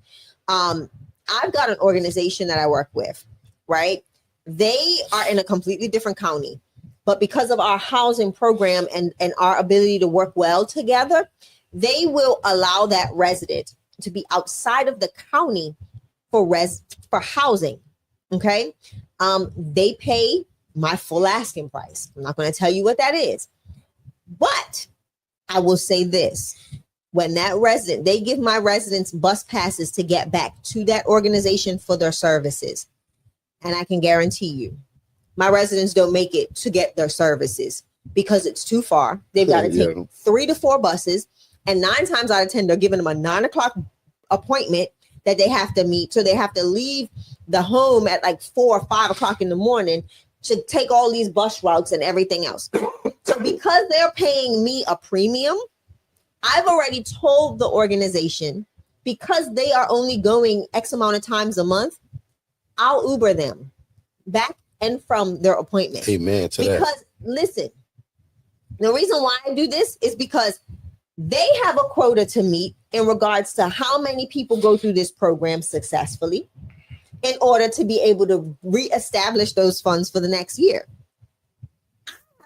I've got an organization that I work with, right? They are in a completely different county, but because of our housing program and our ability to work well together, they will allow that resident to be outside of the county for housing. Okay. They pay my full asking price. I'm not going to tell you what that is, but I will say this. When that resident, they give my residents bus passes to get back to that organization for their services. And I can guarantee you, my residents don't make it to get their services because it's too far. They've got to take 3 to 4 buses. And 9 times out of 10, they're giving them a 9 o'clock appointment that they have to meet. So they have to leave the home at like 4 or 5 o'clock in the morning to take all these bus routes and everything else. So because they're paying me a premium, I've already told the organization, because they are only going X amount of times a month, I'll Uber them back and from their appointment. Amen to that. Because listen, the reason why I do this is because they have a quota to meet in regards to how many people go through this program successfully in order to be able to reestablish those funds for the next year.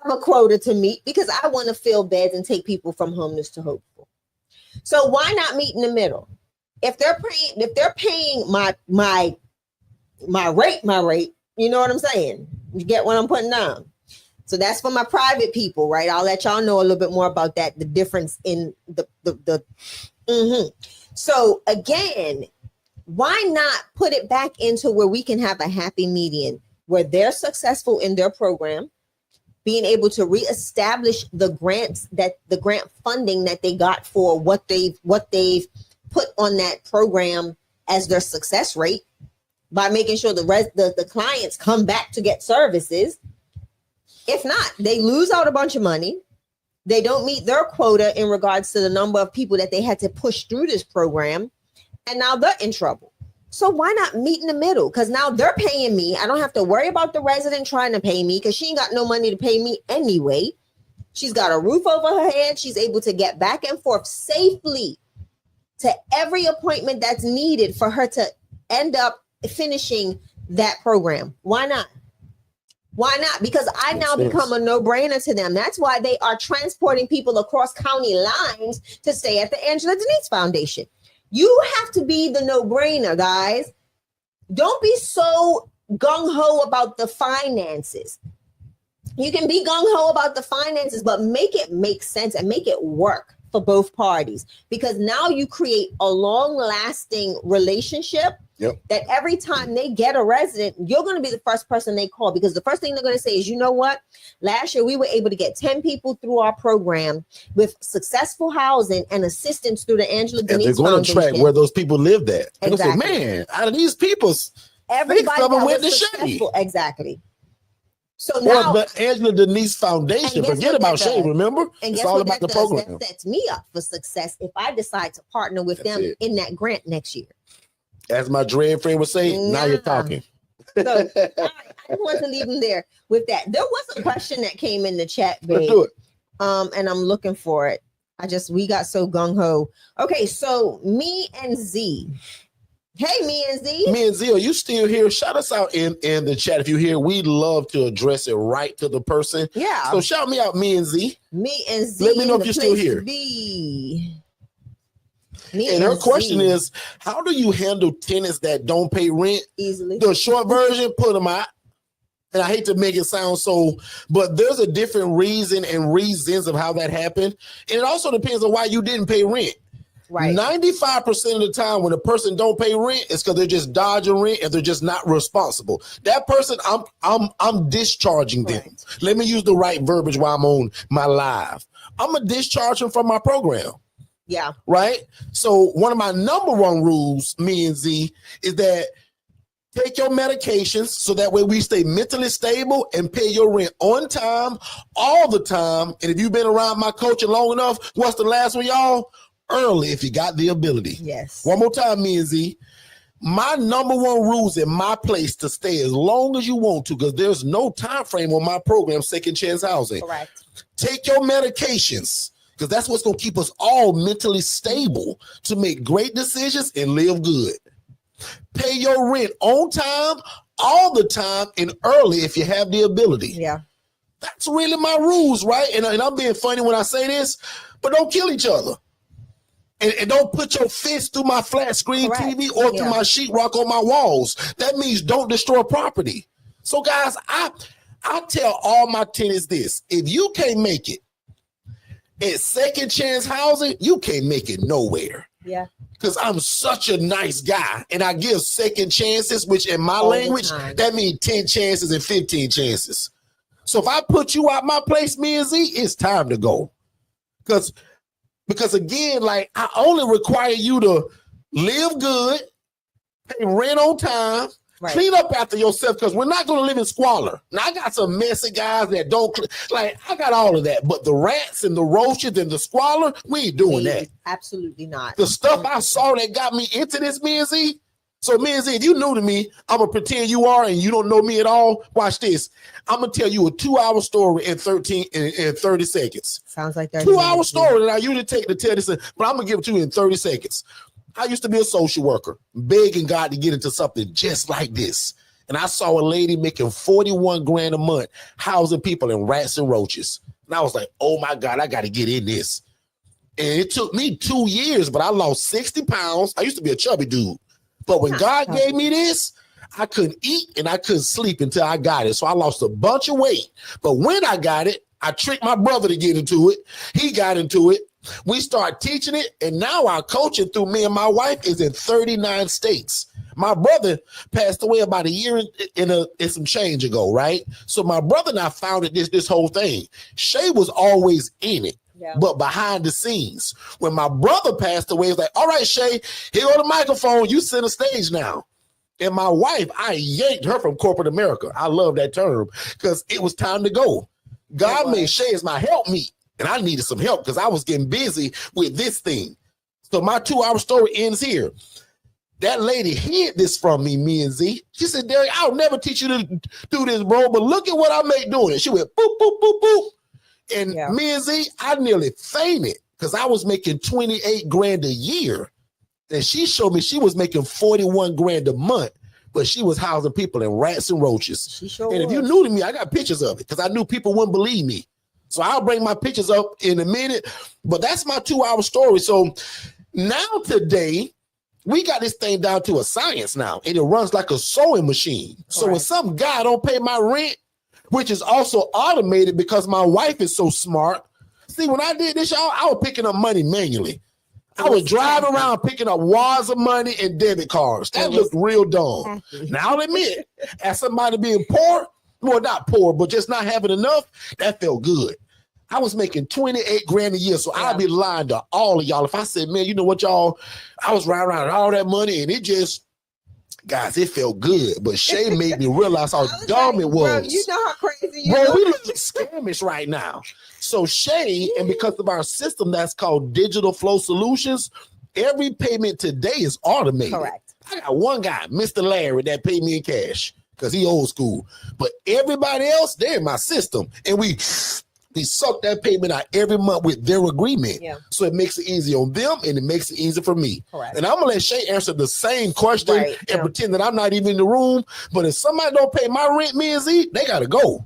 A quota to meet because I want to fill beds and take people from homeless to hopeful. So why not meet in the middle? If they're paying my rate, you know what I'm saying? You get what I'm putting down. So that's for my private people, right? I'll let y'all know a little bit more about that, the difference in the So again, why not put it back into where we can have a happy median where they're successful in their program, being able to reestablish the grant funding that they got for what they've put on that program as their success rate by making sure the clients come back to get services. If not, they lose out a bunch of money. They don't meet their quota in regards to the number of people that they had to push through this program. And now they're in trouble. So why not meet in the middle? Because now they're paying me. I don't have to worry about the resident trying to pay me because she ain't got no money to pay me anyway. She's got a roof over her head. She's able to get back and forth safely to every appointment that's needed for her to end up finishing that program. Why not? Why not? Because I now become a no-brainer to them. That's why they are transporting people across county lines to stay at the Angela Denise Foundation. You have to be the no-brainer, guys. Don't be so gung-ho about the finances. You can be gung-ho about the finances, but make it make sense and make it work for both parties. Because now you create a long-lasting relationship that every time they get a resident, you're going to be the first person they call. Because the first thing they're going to say is, you know what? Last year, we were able to get 10 people through our program with successful housing and assistance through the Angela Denise Foundation. And they're going to track where those people lived at. Exactly. Say, man, out of these people, everybody that went was to successful. Exactly. So now, the Angela Denise Foundation, forget about Shay, remember? And it's all about the program. That sets me up for success if I decide to partner with them in that grant next year. As my dread friend would say, now you're talking. So I want to leave them there with that. There was a question that came in the chat, babe. Let's do it. And I'm looking for it. We got so gung-ho. Okay, so me and Z. Hey, me and Z. Me and Z, are you still here? Shout us out in the chat if you're here. We'd love to address it right to the person. Yeah. So shout me out, me and Z. Me and Z. Let me know if you're still here. And her question is, how do you handle tenants that don't pay rent? Easily. The short version, put them out. And I hate to make it sound so, but there's a different reason and reasons of how that happened. And it also depends on why you didn't pay rent. Right. 95% of the time when a person don't pay rent, it's because they're just dodging rent and they're just not responsible. That person, I'm discharging them. Correct. Let me use the right verbiage while I'm on my live. I'm a discharge them from my program. Yeah. Right. So one of my number one rules, me and Z, is that take your medications so that way we stay mentally stable and pay your rent on time, all the time. And if you've been around my coaching long enough, what's the last one, y'all? Early, if you got the ability. Yes. One more time, me and Z. My number one rules in my place to stay as long as you want to, because there's no time frame on my program, Second Chance Housing. Correct. Take your medications, because that's what's going to keep us all mentally stable to make great decisions and live good. Pay your rent on time, all the time, and early if you have the ability. Yeah. That's really my rules, right? And I'm being funny when I say this, but don't kill each other. And don't put your fist through my flat screen Correct. TV or through my sheetrock on my walls. That means don't destroy property. So, guys, I tell all my tenants this. If you can't make it at Second Chance Housing, you can't make it nowhere. Yeah. Because I'm such a nice guy. And I give second chances, which in my language, that means 10 chances and 15 chances. So if I put you out my place, me and Z, it's time to go. Because again, like, I only require you to live good, pay rent on time, clean up after yourself, because we're not going to live in squalor. Now, I got some messy guys that don't, like, I got all of that. But the rats and the roaches and the squalor, we ain't doing that. Absolutely not. The stuff I saw that got me into this, me and Z. So, me and Z, if you new to me, I'm going to pretend you are and you don't know me at all. Watch this. I'm going to tell you a 2-hour story in 30 seconds. Sounds like that. 2-hour story that I usually take to tell this, but I'm going to give it to you in 30 seconds. I used to be a social worker, begging God to get into something just like this. And I saw a lady making 41 grand a month, housing people in rats and roaches. And I was like, oh my God, I got to get in this. And it took me 2 years, but I lost 60 pounds. I used to be a chubby dude. But when God gave me this, I couldn't eat and I couldn't sleep until I got it. So I lost a bunch of weight. But when I got it, I tricked my brother to get into it. He got into it. We started teaching it. And now our coaching through me and my wife is in 39 states. My brother passed away about a year and some change ago, right? So my brother and I founded this whole thing. Shay was always in it. Yeah. But behind the scenes, when my brother passed away, it's like, all right, Shay, here on the microphone, you center stage now. And my wife, I yanked her from corporate America. I love that term because it was time to go. God made Shay as my helpmeet, and I needed some help because I was getting busy with this thing. So my 2-hour story ends here. That lady hid this from me and Z. She said, Derek, I'll never teach you to do this, bro, but look at what I make doing it. She went boop, boop, boop, boop. And me and Z, I nearly fainted because I was making 28 grand a year. And she showed me she was making 41 grand a month, but she was housing people in rats and roaches. If you're new to me, I got pictures of it because I knew people wouldn't believe me. So I'll bring my pictures up in a minute, but that's my 2-hour story. So now today, we got this thing down to a science now, and it runs like a sewing machine. So when some guy don't pay my rent, which is also automated because my wife is so smart. See, when I did this, y'all, I was picking up money manually. I was driving around picking up wads of money and debit cards. That looked real dumb. Now I'll admit, as somebody being poor, well, not poor, but just not having enough, that felt good. I was making 28 grand a year, so I'd be lying to all of y'all if I said, man, you know what, y'all, I was riding around with all that money and it just, guys, it felt good, but Shay made me realize how dumb it was. Bro, you know how crazy you are. Bro, we look scamish right now. So Shay, and because of our system that's called Digital Flow Solutions, every payment today is automated. Correct. I got one guy, Mr. Larry, that paid me in cash because he old school. But everybody else, they're in my system. And we suck that payment out every month with their agreement. Yeah. So it makes it easy on them and it makes it easy for me. Correct. And I'm gonna let Shay answer the same question and pretend that I'm not even in the room. But if somebody don't pay my rent, me and Z, they gotta go.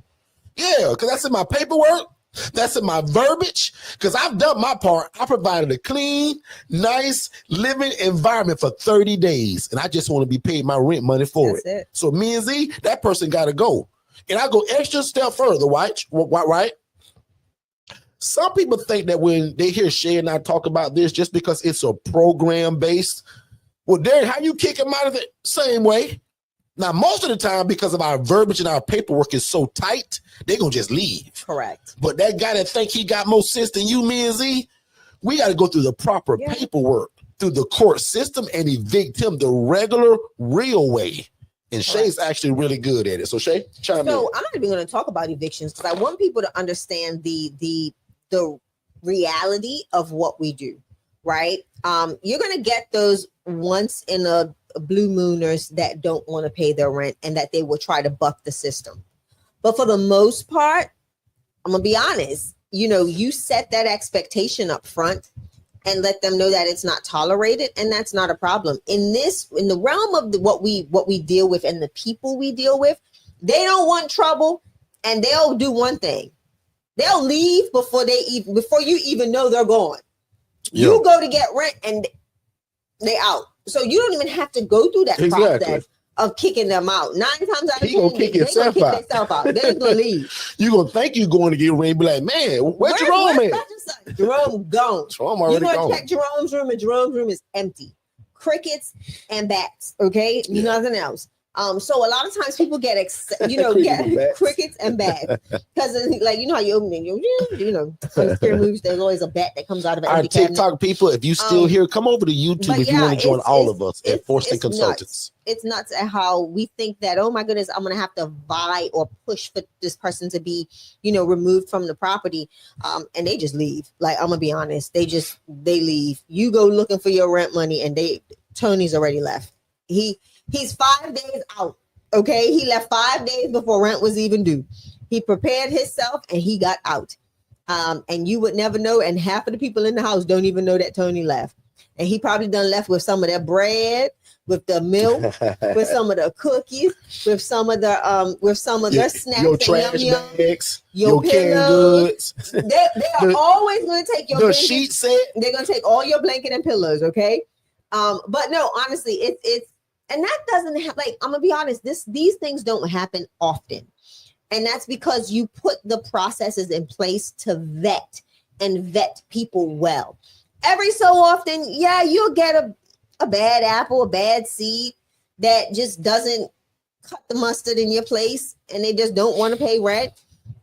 Yeah, because that's in my paperwork. That's in my verbiage. Because I've done my part. I provided a clean, nice living environment for 30 days. And I just want to be paid my rent money for it. So me and Z, that person gotta go. And I go extra step further, right? Some people think that when they hear Shay and I talk about this, just because it's a program based, well, Derek, how you kick them out of it? Same way. Now, most of the time, because of our verbiage and our paperwork is so tight, they're going to just leave. Correct. But that guy that think he got more sense than you, me and Z, we got to go through the proper paperwork, through the court system, and evict him the regular, real way. And Shay's actually really good at it. So Shay, chime in. So I'm not even going to talk about evictions because I want people to understand the reality of what we do, right? You're going to get those once in a blue mooners that don't want to pay their rent and that they will try to buck the system. But for the most part, I'm going to be honest, you set that expectation up front and let them know that it's not tolerated, and that's not a problem. In the realm of what we deal with and the people we deal with, they don't want trouble, and they'll do one thing. They'll leave before you even know they're gone. Yeah. You go to get rent and they out. So you don't even have to go through that process of kicking them out. 9 times out of 10, gonna kick himself out. themselves out. They're just gonna leave. You gonna think you going to get rent and be like, man, where's Jerome at? Jerome gone. Jerome already You're gone. gonna check Jerome's room, and Jerome's room is empty. Crickets and bats. Okay, nothing else. So a lot of times people get crickets and bats because how you open it, some scary movies. There's always a bat that comes out of an Our empty TikTok cabinet. people, if you still here, come over to YouTube if you want to join all of us at Forston Consultants. It's nuts at how we think that, oh my goodness, I'm gonna have to vie or push for this person to be, removed from the property, and they just leave. Like, I'm gonna be honest, they leave. You go looking for your rent money, and Tony's already left. He's 5 days out. Okay. He left 5 days before rent was even due. He prepared himself and he got out. And you would never know. And half of the people in the house don't even know that Tony left. And he probably done left with some of their bread, with the milk, with some of the cookies, with some of their snacks, your trash bags, your canned pillows. goods. They're always going to take your sheet set. They're going to take all your blanket and pillows. Okay. But no, honestly, it's and that doesn't have, I'm gonna be honest, these things don't happen often. And that's because you put the processes in place to vet people well. Every so often, you'll get a bad apple, a bad seed that just doesn't cut the mustard in your place and they just don't want to pay rent.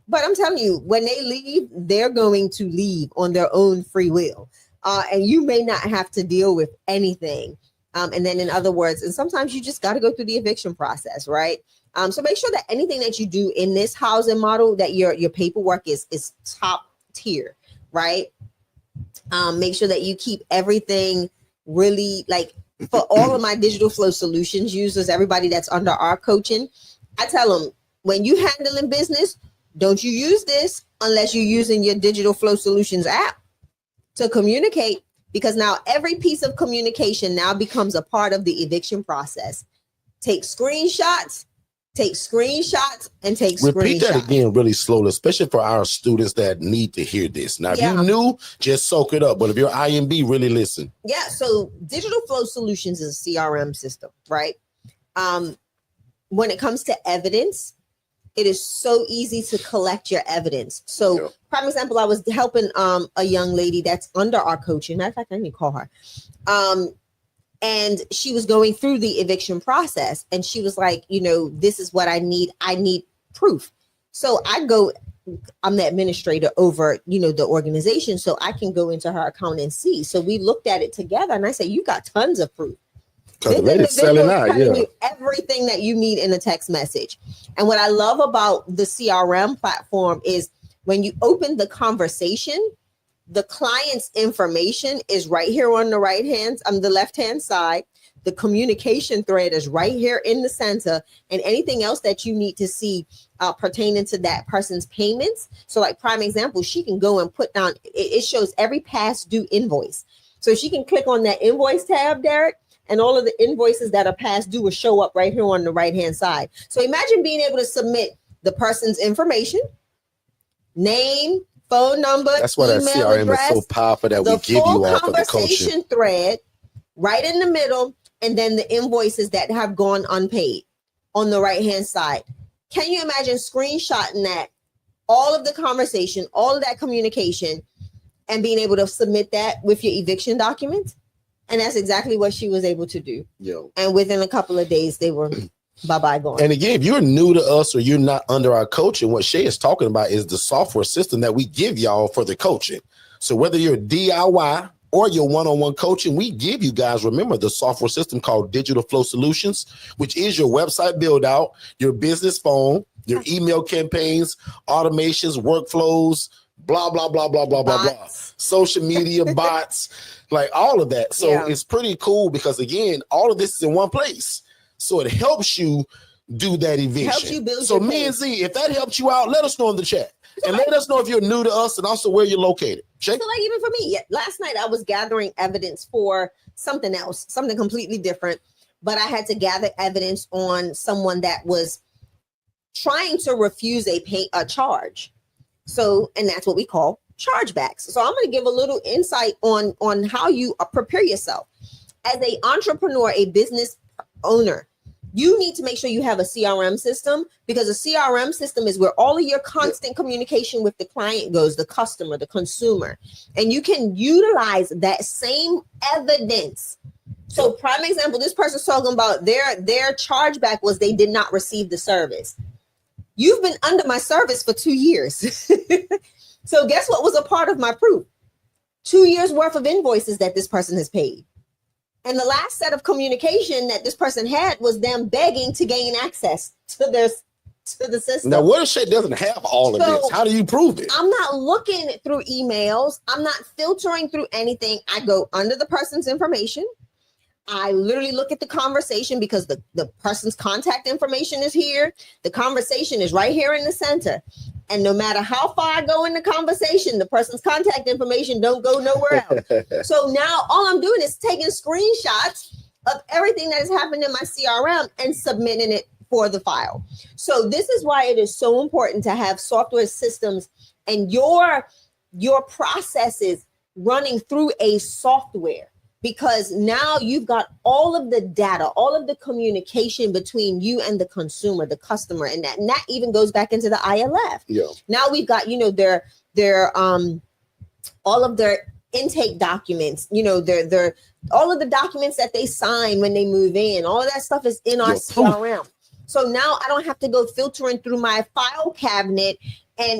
But I'm telling you, when they leave, they're going to leave on their own free will. And you may not have to deal with anything. And then in other words, and sometimes you just got to go through the eviction process, right? So make sure that anything that you do in this housing model, that your paperwork is top tier, right? Make sure that you keep everything really, for all of my digital flow solutions users, everybody that's under our coaching, I tell them, when you handling business, don't you use this unless you're using your digital flow solutions app to communicate. Because now every piece of communication now becomes a part of the eviction process. Take screenshots, and take screenshots. Repeat that again really slowly, especially for our students that need to hear this. Now, if you knew, just soak it up. But if you're IMB, really listen. Yeah, so Digital Flow Solutions is a CRM system, right? When it comes to evidence, it is so easy to collect your evidence. So, prime example, I was helping a young lady that's under our coaching. Matter of fact, I need to call her. And she was going through the eviction process, and she was like, this is what I need. I need proof. So I'm the administrator over, the organization, so I can go into her account and see. So we looked at it together, and I said, you got tons of proof. Because the lady's selling out, you everything that you need in a text message. And what I love about the CRM platform is when you open the conversation, the client's information is right here on the the left-hand side. The communication thread is right here in the center, and anything else that you need to see pertaining to that person's payments. So like prime example, she can go and put down, it shows every past due invoice. So she can click on that invoice tab, Derek, and all of the invoices that are past due will show up right here on the right-hand side. So imagine being able to submit the person's information, name, phone number, that's why that CRM address, is so powerful that we give you all for the coaching thread right in the middle, and then the invoices that have gone unpaid on the right-hand side. Can you imagine screenshotting that all of the conversation, all of that communication, and being able to submit that with your eviction document. And that's exactly what she was able to do. Yo. And within a couple of days, they were bye-bye gone. And again, if you're new to us or you're not under our coaching, what Shay is talking about is the software system that we give y'all for the coaching. So whether you're DIY or your one-on-one coaching, we give you guys, remember, the software system called Digital Flow Solutions, which is your website build out, your business phone, your email campaigns, automations, workflows, blah, blah, blah, blah, blah, blah, blah, social media bots, like all of that. So it's pretty cool because, again, all of this is in one place. So it helps you do that eviction. Helps you build so your me page. and Z, if that helps you out, let us know in the chat. And let us know if you're new to us and also where you're located. Jake? So like even for me, last night I was gathering evidence for something else, something completely different, but I had to gather evidence on someone that was trying to refuse a charge. So, and that's what we call chargebacks. So I'm going to give a little insight on how you prepare yourself as an entrepreneur, a business owner. You need to make sure you have a CRM system, because a CRM system is where all of your constant communication with the client goes, the customer, the consumer, and you can utilize that same evidence. So prime example, this person's talking about their chargeback was they did not receive the service. You've been under my service for 2 years. So guess what was a part of my proof? 2 years worth of invoices that this person has paid. And the last set of communication that this person had was them begging to gain access to the system. Now, what if Shay doesn't have all of this? How do you prove it? I'm not looking through emails. I'm not filtering through anything. I go under the person's information. I literally look at the conversation because the person's contact information is here. The conversation is right here in the center. And no matter how far I go in the conversation, the person's contact information don't go nowhere else. So now all I'm doing is taking screenshots of everything that has happened in my CRM and submitting it for the file. So this is why it is so important to have software systems and your processes running through a software. Because now you've got all of the data, all of the communication between you and the consumer, the customer, and that even goes back into the ILF. Yeah. Now we've got, their all of their intake documents, their all of the documents that they sign when they move in, all of that stuff is in our CRM. So now I don't have to go filtering through my file cabinet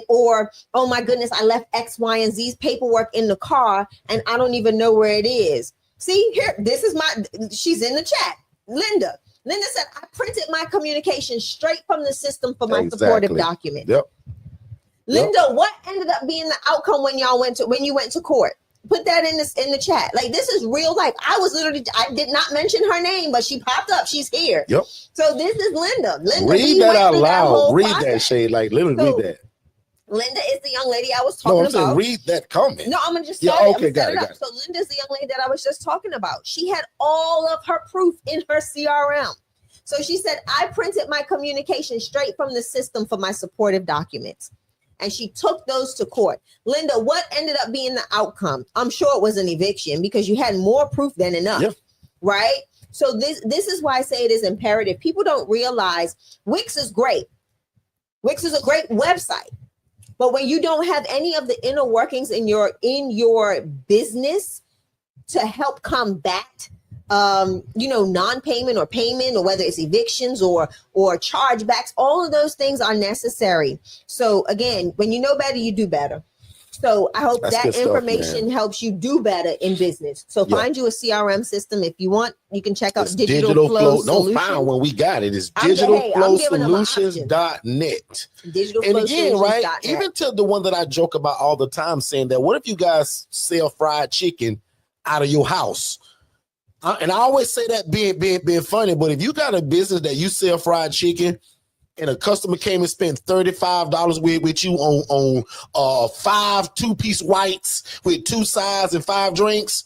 or, oh my goodness, I left X, Y, and Z's paperwork in the car and I don't even know where it is. See here, she's in the chat. Linda said, I printed my communication straight from the system for my supportive document. Yep. Linda, what ended up being the outcome when you went to court? Put that in the chat. Like, this is real life. I did not mention her name, but she popped up. She's here. Yep. So this is Linda. Read that out loud. Read that, Shay. Like, literally read that. Linda is the young lady I was talking about. No, I'm saying read that comment. No, I'm gonna just okay, got it. So Linda's the young lady that I was just talking about. She had all of her proof in her CRM. So she said, I printed my communication straight from the system for my supportive documents. And she took those to court. Linda, what ended up being the outcome? I'm sure it was an eviction because you had more proof than enough, right? So this is why I say it is imperative. People don't realize Wix is great. Wix is a great website. But when you don't have any of the inner workings in your business to help combat, non-payment or payment, or whether it's evictions or chargebacks, all of those things are necessary. So again, when you know better, you do better. So I hope that information helps you do better in business. So find you a CRM system. If you want, you can check out Digital Flow Solutions. No, find when we got it. It's digitalflowsolutions.net. And again, right, even to the one that I joke about all the time, saying that, what if you guys sell fried chicken out of your house? And I always say that being funny, but if you got a business that you sell fried chicken and a customer came and spent $35 with you on 5 2-piece whites with 2 sides and 5 drinks,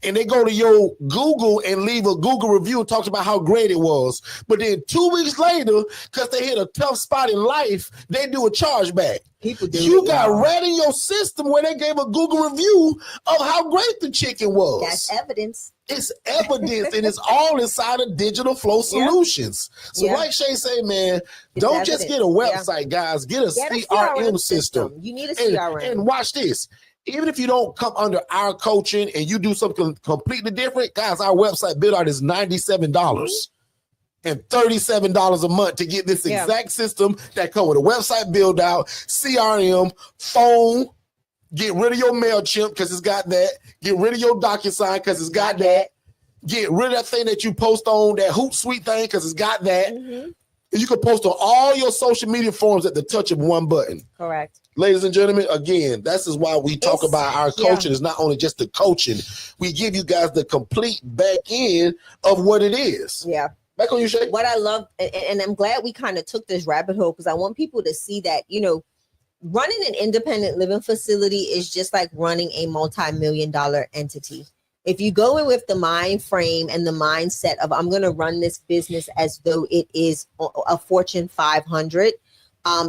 and they go to your Google and leave a Google review and talks about how great it was. But then 2 weeks later, because they hit a tough spot in life, they do a chargeback. People do. You got red in your system where they gave a Google review of how great the chicken was. That's evidence. It's evidence, and it's all inside of Digital Flow Solutions. So like Shay say, man, don't just get a website, guys. Get a CRM system. You need a CRM. And watch this. Even if you don't come under our coaching and you do something completely different, guys, our website build out is $97 and $37 a month to get this exact system that come with a website build out, CRM, phone. Get rid of your MailChimp because it's got that. Get rid of your DocuSign because it's got that. Get rid of that thing that you post on, that Hootsuite thing, because it's got that. And you can post on all your social media forums at the touch of one button. Correct. Ladies and gentlemen, again, this is why we talk about our coaching. It's not only just the coaching. We give you guys the complete back end of what it is. Yeah. Back on you, Shay. What I love, and I'm glad we kind of took this rabbit hole, because I want people to see that, running an independent living facility is just like running a multi-million-dollar entity. If you go in with the mind frame and the mindset of, I'm going to run this business as though it is a Fortune 500,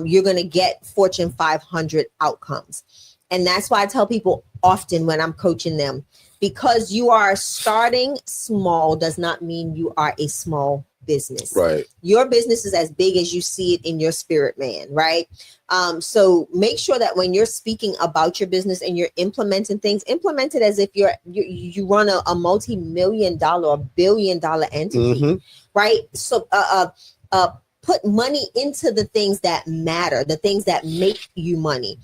you're going to get Fortune 500 outcomes. And that's why I tell people often when I'm coaching them, because you are starting small does not mean you are a small business. Right. Your business is as big as you see it in your spirit, man. Right. So make sure that when you're speaking about your business and you're implementing things, implement it as if you run a multi-million-dollar or billion-dollar entity. Right. So put money into the things that matter, the things that make you money.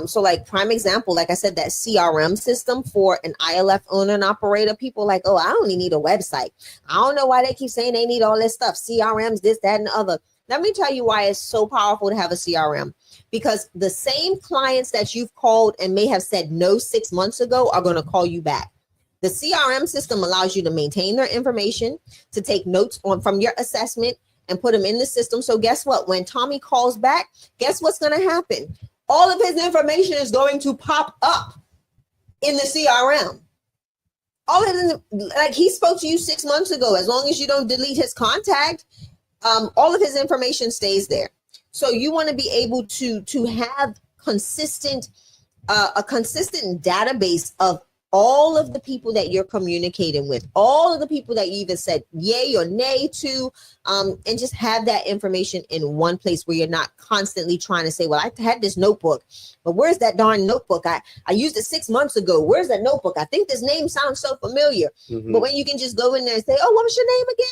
So like prime example, like I said, that CRM system for an ILF owner and operator, people like, oh, I only need a website. I don't know why they keep saying they need all this stuff. CRMs, this, that, and the other. Let me tell you why it's so powerful to have a CRM, because the same clients that you've called and may have said no 6 months ago are going to call you back. The CRM system allows you to maintain their information, to take notes from your assessment and put them in the system. So guess what? When Tommy calls back, guess what's going to happen? All of his information is going to pop up in the CRM. All of it, like he spoke to you 6 months ago. As long as you don't delete his contact, all of his information stays there. So you want to be able to have a consistent database of all of the people that you're communicating with, all of the people that you either said yay or nay to, and just have that information in one place where you're not constantly trying to say, well, I had this notebook, but where's that darn notebook? I used it 6 months ago. Where's that notebook? I think this name sounds so familiar. But when you can just go in there and say, oh, what was your name again?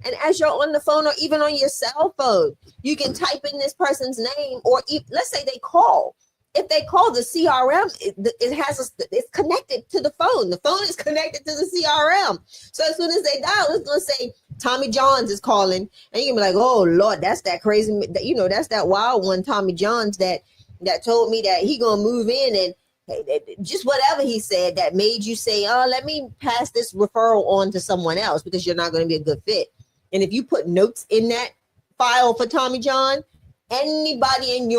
And as you're on the phone or even on your cell phone, you can type in this person's name, or let's say they call. If they call the CRM, it's connected to the phone. The phone is connected to the CRM. So as soon as they dial, it's going to say Tommy Johns is calling, and you can be like, oh Lord, that's that crazy, that's that wild one, Tommy Johns that told me that he gonna move in, and just whatever he said that made you say, oh, let me pass this referral on to someone else because you're not going to be a good fit. And if you put notes in that file for Tommy John, anybody in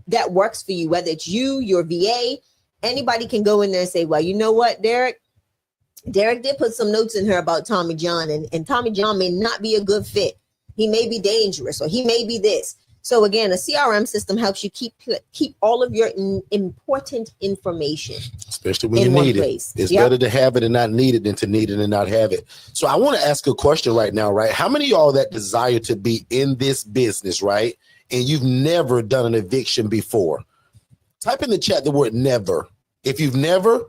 that works for you, whether it's you, your VA, anybody can go in there and say, well, you know what, Derek did put some notes in here about Tommy John, and Tommy John may not be a good fit. He may be dangerous, or he may be this. So again, a CRM system helps you keep all of your important information, especially when you need it. It's better to have it and not need it than to need it and not have it. So I want to ask a question right now, right? How many of y'all that desire to be in this business, right, and you've never done an eviction before? Type in the chat the word never. If you've never,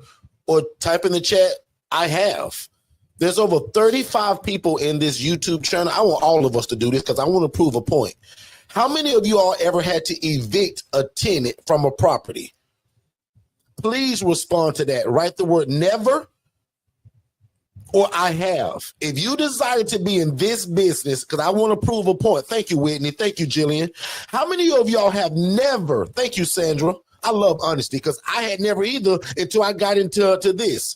or type in the chat, I have. There's over 35 people in this YouTube channel. I want all of us to do this because I want to prove a point. How many of you all ever had to evict a tenant from a property? Please respond to that. Write the word never or I have. If you desire to be in this business, because I want to prove a point. Thank you, Whitney. Thank you, Jillian. How many of y'all have never? Thank you, Sandra. I love honesty because I had never either until I got into this.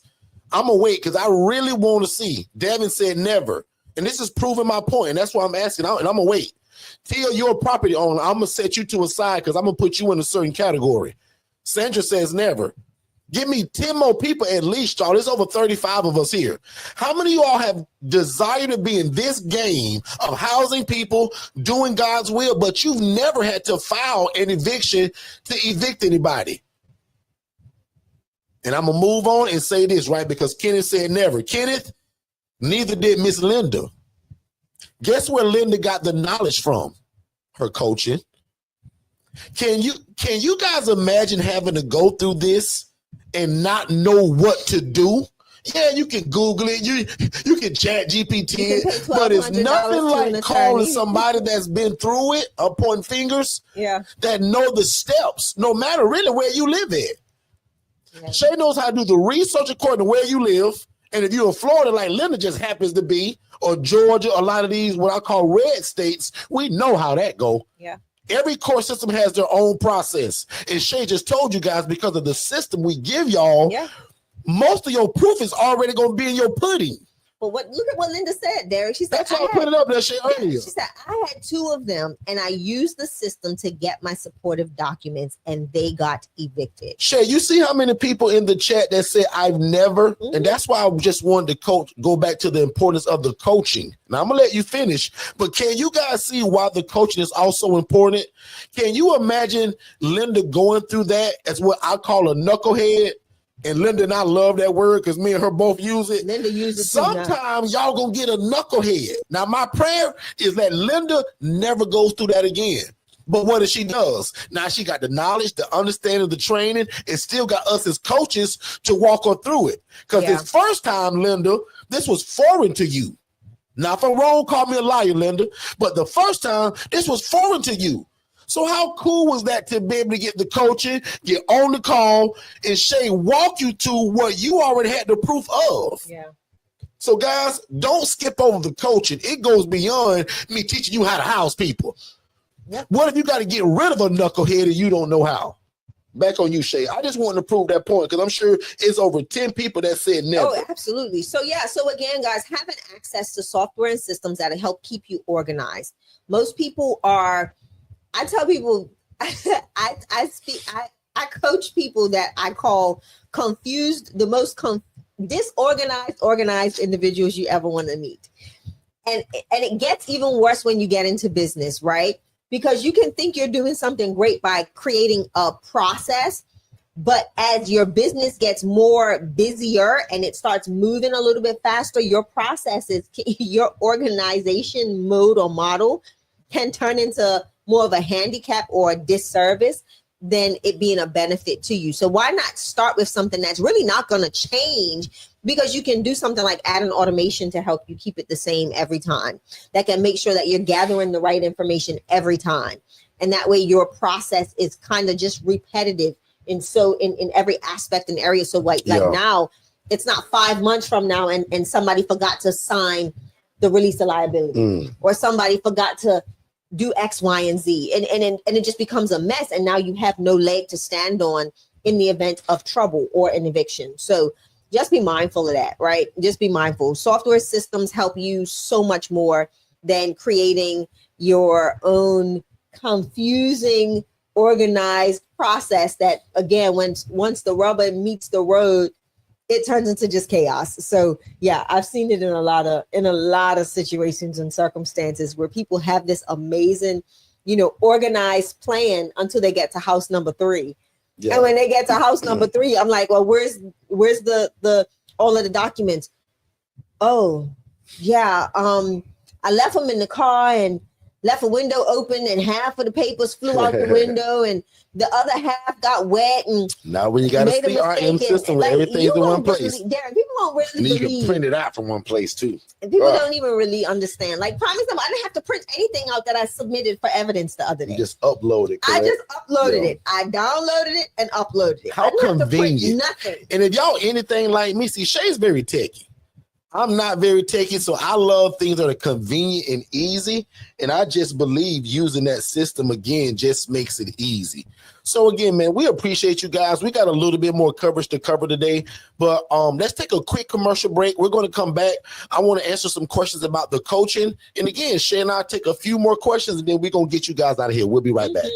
I'm going to wait because I really want to see. Devin said never. And this is proving my point. And that's why I'm asking. And I'm going to wait. Till you're a property owner, I'm going to set you to a side because I'm going to put you in a certain category. Sandra says never. Give me 10 more people at least, y'all. There's over 35 of us here. How many of you all have desire to be in this game of housing people, doing God's will, but you've never had to file an eviction to evict anybody? And I'm going to move on and say this, right? Because Kenneth said never. Kenneth, neither did Miss Linda. Guess where Linda got the knowledge from? Her coaching. Can you guys imagine having to go through this and not know what to do? Yeah, you can Google it, you can chat GPT it, but it's nothing like calling somebody that's been through it, or pointing fingers, that know the steps, no matter really where you live at. Yeah. Shay knows how to do the research according to where you live, and if you're in Florida, like Linda just happens to be, or Georgia, a lot of these what I call red states, we know how that go. Yeah. Every court system has their own process. And Shay just told you guys, because of the system we give y'all, most of your proof is already going to be in your pudding. But look at what Linda said, Derek. She said, that's why I put it up there, Shay, earlier. She said, I had 2 of them, and I used the system to get my supportive documents, and they got evicted. Shay, you see how many people in the chat that said, I've never, and that's why I just wanted to go back to the importance of the coaching. Now, I'm going to let you finish, but can you guys see why the coaching is also important? Can you imagine Linda going through that as what I call a knucklehead? And Linda and I love that word because me and her both use it. Linda uses it. Sometimes y'all gonna get a knucklehead. Now, my prayer is that Linda never goes through that again. But what if she does? Now she got the knowledge, the understanding, the training, and still got us as coaches to walk her through it. Because this first time, Linda, this was foreign to you. Now, if I'm wrong, call me a liar, Linda. But the first time, this was foreign to you. So how cool was that to be able to get the coaching, get on the call, and Shay walk you to what you already had the proof of? Yeah. So guys, don't skip over the coaching. It goes beyond me teaching you how to house people. Yep. What if you got to get rid of a knucklehead and you don't know how? Back on you, Shay. I just wanted to prove that point because I'm sure it's over 10 people that said never. Oh, absolutely. So again, guys, having access to software and systems that'll help keep you organized. Most people are, I tell people, I coach people that I call confused, the most disorganized, organized individuals you ever want to meet. And it gets even worse when you get into business, right? Because you can think you're doing something great by creating a process, but as your business gets more busier and it starts moving a little bit faster, your processes, your organization mode or model can turn into more of a handicap or a disservice than it being a benefit to you. So why not start with something that's really not going to change, because you can do something like add an automation to help you keep it the same every time. That can make sure that you're gathering the right information every time. And that way your process is kind of just repetitive in every aspect and area. So like now, it's not 5 months from now and somebody forgot to sign the release of liability or somebody forgot to do X, Y, and Z. And it just becomes a mess. And now you have no leg to stand on in the event of trouble or an eviction. So just be mindful of that, right? Just be mindful. Software systems help you so much more than creating your own confusing, organized process that, again, once the rubber meets the road, it turns into just chaos. So yeah, I've seen it in a lot of situations and circumstances where people have this amazing, organized plan until they get to house number 3. Yeah. And when they get to house number 3, I'm like, well, where's the all of the documents? Oh, yeah. I left them in the car and left a window open and half of the papers flew out the window and the other half got wet. And now when you got a CRM system where everything's in one place, Darren, people won't really and you can print it out from one place too. And people don't even really understand. Like, prime example, I didn't have to print anything out that I submitted for evidence the other day. You just upload it. Correct? I just uploaded it. I downloaded it and uploaded it. How convenient. Nothing. And if y'all anything like me, see, Shay's very techie. I'm not very techy, so I love things that are convenient and easy. And I just believe using that system again just makes it easy. So again, man, we appreciate you guys. We got a little bit more coverage to cover today, but let's take a quick commercial break. We're going to come back. I want to answer some questions about the coaching. And again, Shay and I'll take a few more questions and then we're going to get you guys out of here. We'll be right back.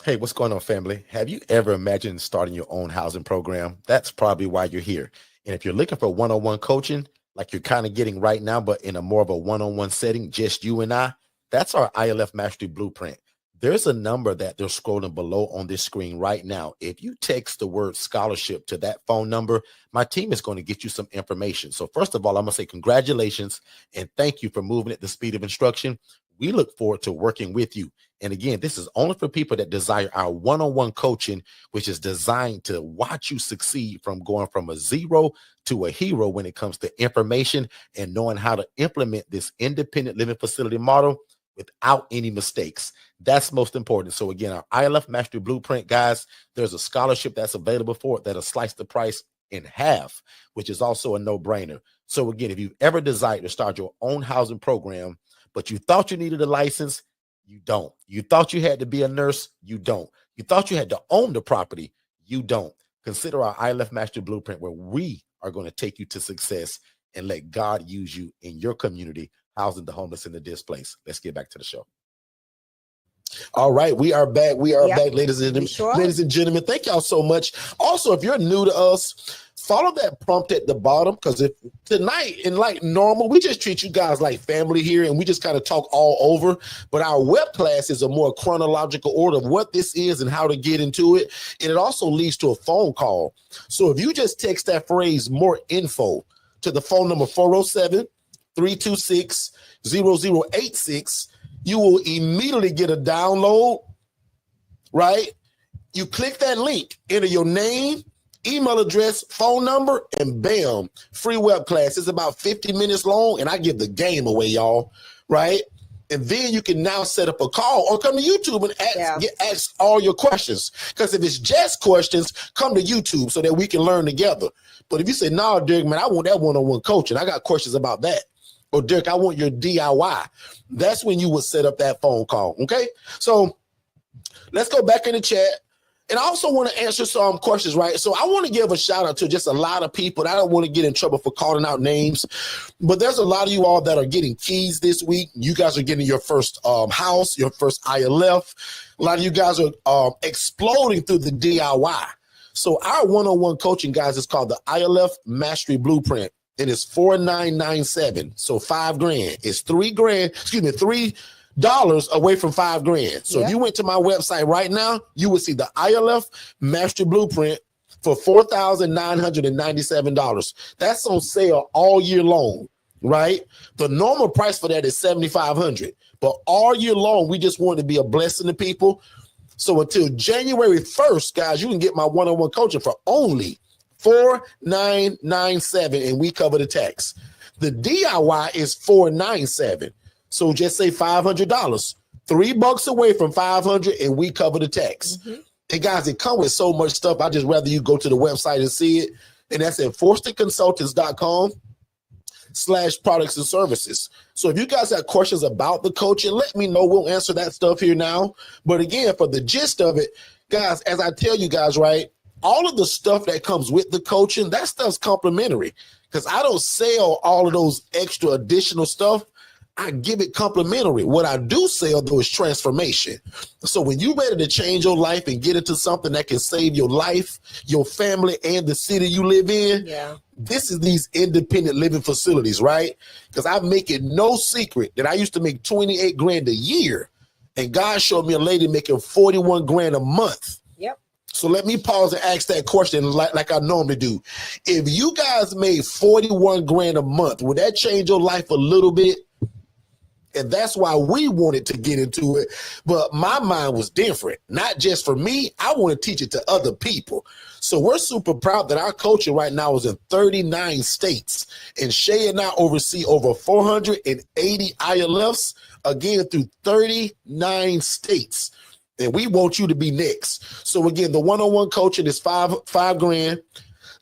Hey, what's going on, family? Have you ever imagined starting your own housing program? That's probably why you're here. And if you're looking for one-on-one coaching, like you're kind of getting right now, but in a more of a one-on-one setting, just you and I, that's our ILF Mastery Blueprint. There's a number that they're scrolling below on this screen right now. If you text the word scholarship to that phone number, my team is going to get you some information. So first of all, I'm going to say congratulations and thank you for moving at the speed of instruction. We look forward to working with you. And again, this is only for people that desire our one-on-one coaching, which is designed to watch you succeed from going from a zero to a hero when it comes to information and knowing how to implement this independent living facility model without any mistakes. That's most important. So again, our ILF Mastery Blueprint, guys, there's a scholarship that's available for it that'll slice the price in half, which is also a no-brainer. So again, if you've ever desired to start your own housing program, but you thought you needed a license, you don't. You thought you had to be a nurse, you don't. You thought you had to own the property, you don't. Consider our ILF Mastery Blueprint, where we are going to take you to success and let God use you in your community, housing the homeless and the displaced. Let's get back to the show. All right, we are back. We are Yep. back, ladies and gentlemen. Sure. Ladies and gentlemen, thank y'all so much. Also, if you're new to us, follow that prompt at the bottom, because if tonight, and like normal, we just treat you guys like family here, and we just kind of talk all over. But our web class is a more chronological order of what this is and how to get into it, and it also leads to a phone call. So if you just text that phrase "more info" to the phone number 407-326-0086, you will immediately get a download, right? You click that link, enter your name, email address, phone number, and bam, free web class. It's about 50 minutes long, and I give the game away, y'all, right? And then you can now set up a call or come to YouTube and ask all your questions. Because if it's just questions, come to YouTube so that we can learn together. But if you say, no, Derek, man, I want that one-on-one coaching, I got questions about that. Or Derek, I want your DIY. That's when you would set up that phone call, okay? So let's go back in the chat. And I also want to answer some questions, right? So I want to give a shout out to just a lot of people. I don't want to get in trouble for calling out names, but there's a lot of you all that are getting keys this week. You guys are getting your first house, your first ILF. A lot of you guys are exploding through the DIY. So our one-on-one coaching, guys, is called the ILF Mastery Blueprint. And it's $4,997. So $5,000. It's $3 away from $5,000. So if you went to my website right now, you would see the ILF Mastery Blueprint for $4,997. That's on sale all year long, right? The normal price for that is $7,500. But all year long, we just want to be a blessing to people. So until January 1st, guys, you can get my one-on-one coaching for only $4,997, and we cover the tax. The DIY is $4,997. So just say $500, $3 away from $500, and we cover the tax. Mm-hmm. And guys, it comes with so much stuff. I just rather you go to the website and see it. And that's at forsterconsultants.com/products and services. So if you guys have questions about the coaching, let me know. We'll answer that stuff here now. But again, for the gist of it, guys, as I tell you guys, right, all of the stuff that comes with the coaching, that stuff's complimentary, because I don't sell all of those extra additional stuff. I give it complimentary. What I do sell, though, is transformation. So when you're ready to change your life and get into something that can save your life, your family, and the city you live in, this is these independent living facilities, right? Because I make it no secret that I used to make $28,000 a year, and God showed me a lady making $41,000 a month. So let me pause and ask that question like I normally do. If you guys made $41,000 a month, would that change your life a little bit? And that's why we wanted to get into it. But my mind was different. Not just for me. I want to teach it to other people. So we're super proud that our coaching right now is in 39 states. And Shay and I oversee over 480 ILFs, again, through 39 states. And we want you to be next. So again, the one-on-one coaching is $5,000.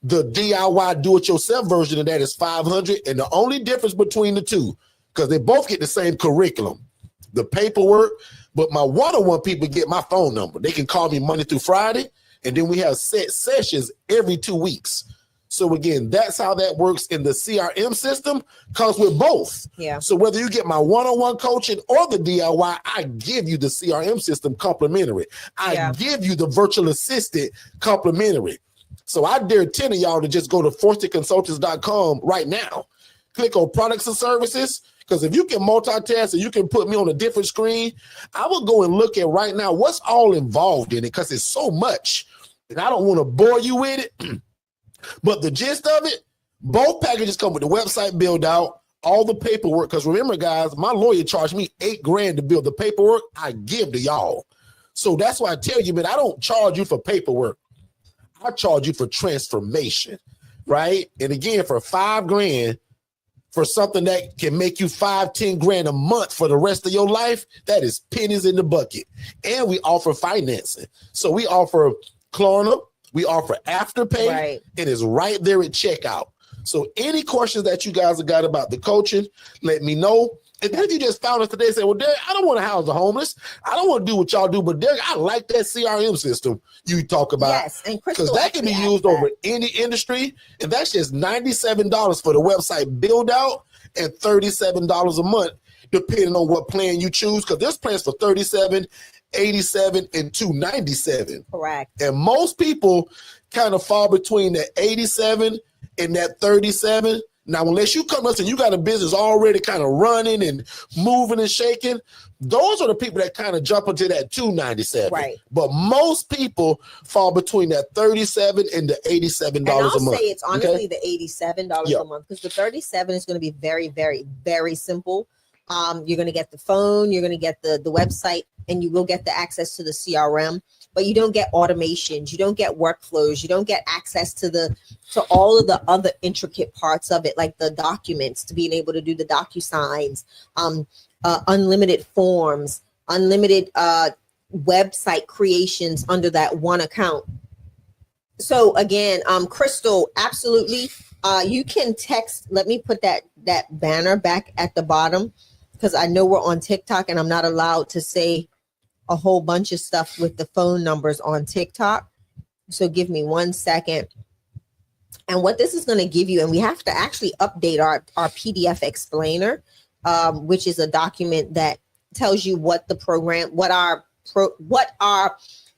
The DIY do-it-yourself version of that is $500. And the only difference between the two, because they both get the same curriculum, the paperwork, but my one-on-one people get my phone number. They can call me Monday through Friday, and then we have set sessions every 2 weeks. So again, that's how that works in the CRM system, comes with both. Yeah. So whether you get my one-on-one coaching or the DIY, I give you the CRM system complimentary. I give you the virtual assistant complimentary. So I dare 10 of y'all to just go to forsteconsultants.com right now. Click on products and services, because if you can multitask and you can put me on a different screen, I will go and look at right now what's all involved in it, because it's so much. And I don't want to bore you with it. But the gist of it, both packages come with the website build out, all the paperwork. Because remember, guys, my lawyer charged me $8,000 to build the paperwork I give to y'all. So that's why I tell you, man, I don't charge you for paperwork. I charge you for transformation, right? And again, for $5,000 for something that can make you $5-10 a month for the rest of your life, that is pennies in the bucket. And we offer financing. So we offer Klarna. We offer Afterpay, Right. and it's right there at checkout. So any questions that you guys have got about the coaching, let me know. And then if you just found us today and say, well, Derek, I don't want to house the homeless. I don't want to do what y'all do, but Derek, I like that CRM system you talk about. Yes, and Crystal, because that can be used over any industry. And that's just $97 for the website build out and $37 a month, depending on what plan you choose. Because there's plans for $37, $87, and $297. Correct. And most people kind of fall between that 87 and that 37. Now, unless you come to us and you got a business already kind of running and moving and shaking, those are the people that kind of jump into that 297. Right. But most people fall between that 37 and the $87 And I'll a month. say it's honestly Okay? the $87 Yeah. a month, because the 37 is going to be very, very, very simple. You're going to get the phone, you're going to get the website, and you will get the access to the CRM, but you don't get automations, you don't get workflows, you don't get access to all of the other intricate parts of it, like the documents, to being able to do the DocuSigns, unlimited forms, unlimited website creations under that one account. So again, Crystal, absolutely. You can text. Let me put that banner back at the bottom, because I know we're on TikTok and I'm not allowed to say a whole bunch of stuff with the phone numbers on TikTok. So give me 1 second. And what this is going to give you, and we have to actually update our PDF explainer, which is a document that tells you what the program, what our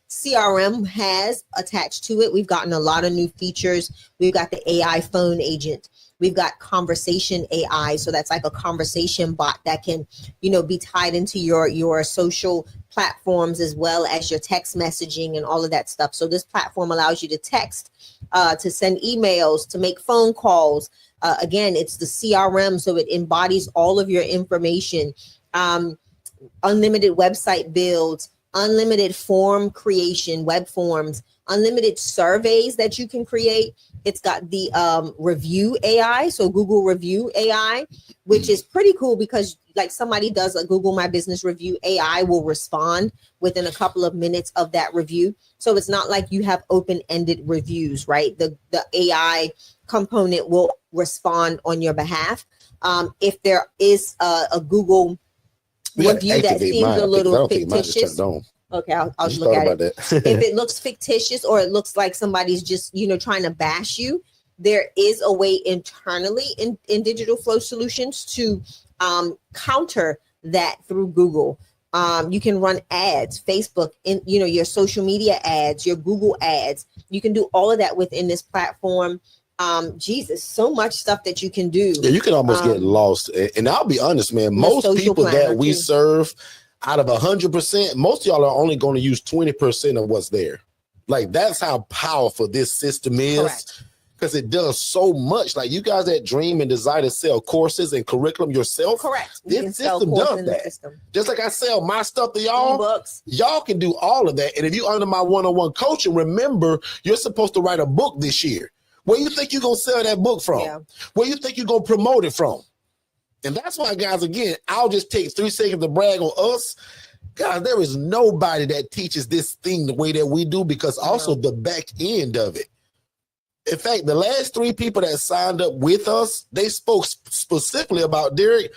CRM has attached to it. We've gotten a lot of new features. We've got the AI phone agent. We've got conversation AI. So that's like a conversation bot that can, be tied into your social platforms as well as your text messaging and all of that stuff. So this platform allows you to text, to send emails, to make phone calls. Again, it's the CRM, so it embodies all of your information. Unlimited website builds, unlimited form creation, web forms, unlimited surveys that you can create. It's got the review AI, so Google Review AI, which is pretty cool, because like somebody does a Google My Business review, AI will respond within a couple of minutes of that review. So it's not like you have open-ended reviews, right? The AI component will respond on your behalf. If there is a Google review that seems a little fictitious. Okay, I'll look at it. If it looks fictitious or it looks like somebody's just, trying to bash you, there is a way internally in Digital Flow Solutions to counter that through Google. You can run ads, Facebook, in your social media ads, your Google ads. You can do all of that within this platform. Jesus, so much stuff that you can do. Yeah, you can almost get lost. And I'll be honest, man, most people that we serve, out of 100%, most of y'all are only going to use 20% of what's there. Like, that's how powerful this system is, because it does so much. Like, you guys that dream and desire to sell courses and curriculum yourself, correct. This system does that. Just like I sell my stuff to y'all, books. Y'all can do all of that. And if you're under my one-on-one coaching, remember, you're supposed to write a book this year. Where you think you're going to sell that book from? Yeah. Where you think you're going to promote it from? And that's why, guys, again, I'll just take 3 seconds to brag on us. Guys, there is nobody that teaches this thing the way that we do, because also the back end of it. In fact, the last 3 people that signed up with us, they spoke specifically about Derek.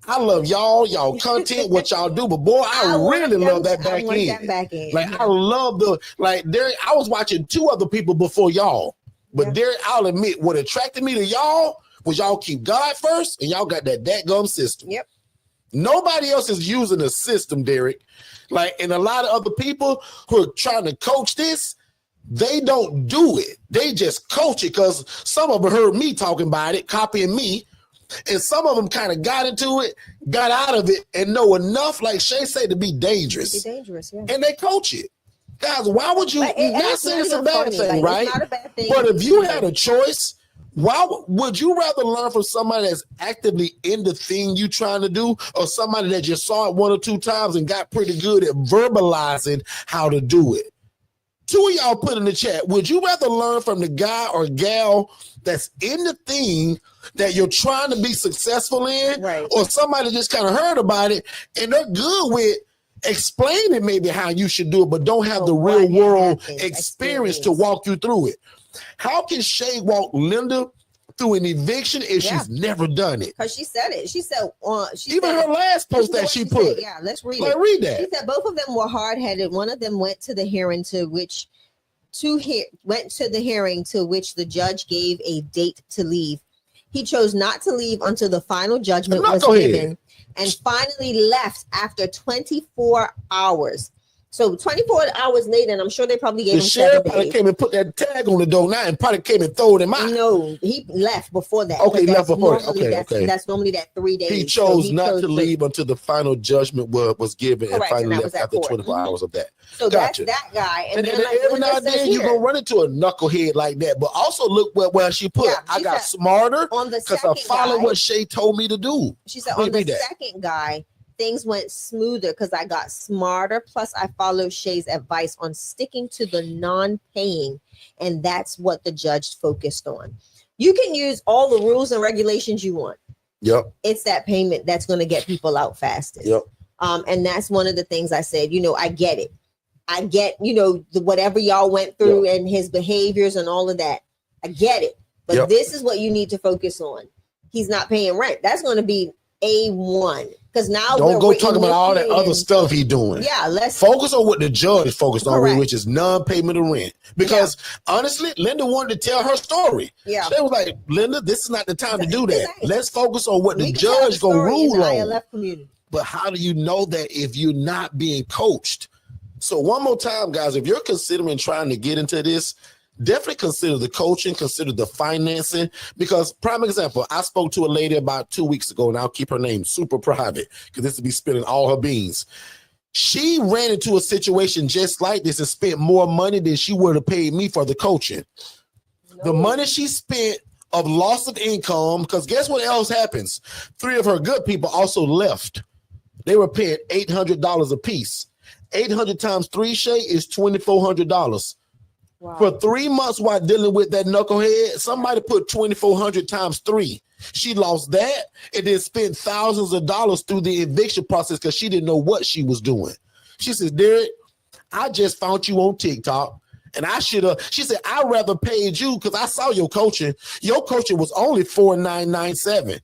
I love y'all content, what y'all do, but boy, I really love that back end. Like, I love Derek, I was watching 2 other people before y'all. But Yeah. Derek, I'll admit, what attracted me to y'all was y'all keep God first, and y'all got that dadgum system. Yep. Nobody else is using the system, Derek. Like, and a lot of other people who are trying to coach this, they don't do it. They just coach it because some of them heard me talking about it, copying me, and some of them kind of got into it, got out of it, and know enough, like Shay said, to be dangerous. Be dangerous, yeah. And they coach it. Guys, why would you not saying it's a even bad funny, thing, like, right? It's not a bad thing. But if you had a choice, why would you rather learn from somebody that's actively in the thing you trying to do, or somebody that just saw it one or two times and got pretty good at verbalizing how to do it? Two of y'all put in the chat, would you rather learn from the guy or gal that's in the thing that you're trying to be successful in, Right. or somebody just kind of heard about it and they're good with explaining maybe how you should do it, but don't have the real world experience to walk you through it? How can Shay walk Linda through an eviction if she's never done it? Because she said it. She said, Even her last post that she put. Yeah, let's read Like, it. read that. She said both of them were hard-headed. One of them went to the hearing to which the judge gave a date to leave. He chose not to leave until the final judgment was given, and finally left after 24 hours. So 24 hours later, and I'm sure they probably gave The him sheriff 7 probably days. came and put that tag on the door now and probably came and throw him out. No, he left before that. Okay, he left That's before that. normally- Okay. That's normally that 3 days. He So chose not to leave until the final judgment was given, and Correct, and finally that left was at after court. 24 hours of that. So Gotcha. that's that guy. And then then like every now Linda and then says you're here, gonna run into a knucklehead like that. But also look where she put. Yeah, I she got said smarter on the because I second followed guy, what Shay told me to do. she said Wait, on the read that. second guy, things went smoother because I got smarter. Plus, I followed Shay's advice on sticking to the non-paying, and that's what the judge focused on. You can use all the rules and regulations you want. Yep. It's that payment that's going to get people out fastest. Yep. And that's one of the things I said. I get it. I get, whatever y'all went through and his behaviors and all of that. I get it. But this is what you need to focus on. He's not paying rent. That's going to be A1. Because now don't go talking about all that other stuff he's doing. Yeah, let's focus on what the judge focused on, Correct. which is non-payment of rent. Because honestly, Linda wanted to tell her story. Yeah. She was like, Linda, this is not the time to do that. Exactly. Let's focus on what we the can tell judge gonna story in rule the on. ILF community. But how do you know that if you're not being coached? So one more time, guys, if you're considering trying to get into this, definitely consider the coaching, consider the financing, because prime example, I spoke to a lady about 2 weeks ago, and I'll keep her name super private because this will be spilling all her beans. She ran into a situation just like this and spent more money than she would have paid me for the coaching. The money she spent of loss of income, because guess what else happens? 3 of her good people also left. They were paying $800 a piece. 800 times 3, Shay, is $2,400. Wow. For 3 months while dealing with that knucklehead, somebody put 2,400 times 3. She lost that and then spent thousands of dollars through the eviction process because she didn't know what she was doing. She says, Derek, I just found you on TikTok and I should have. She said, I'd rather paid you because I saw your coaching. Your coaching was only $4,997.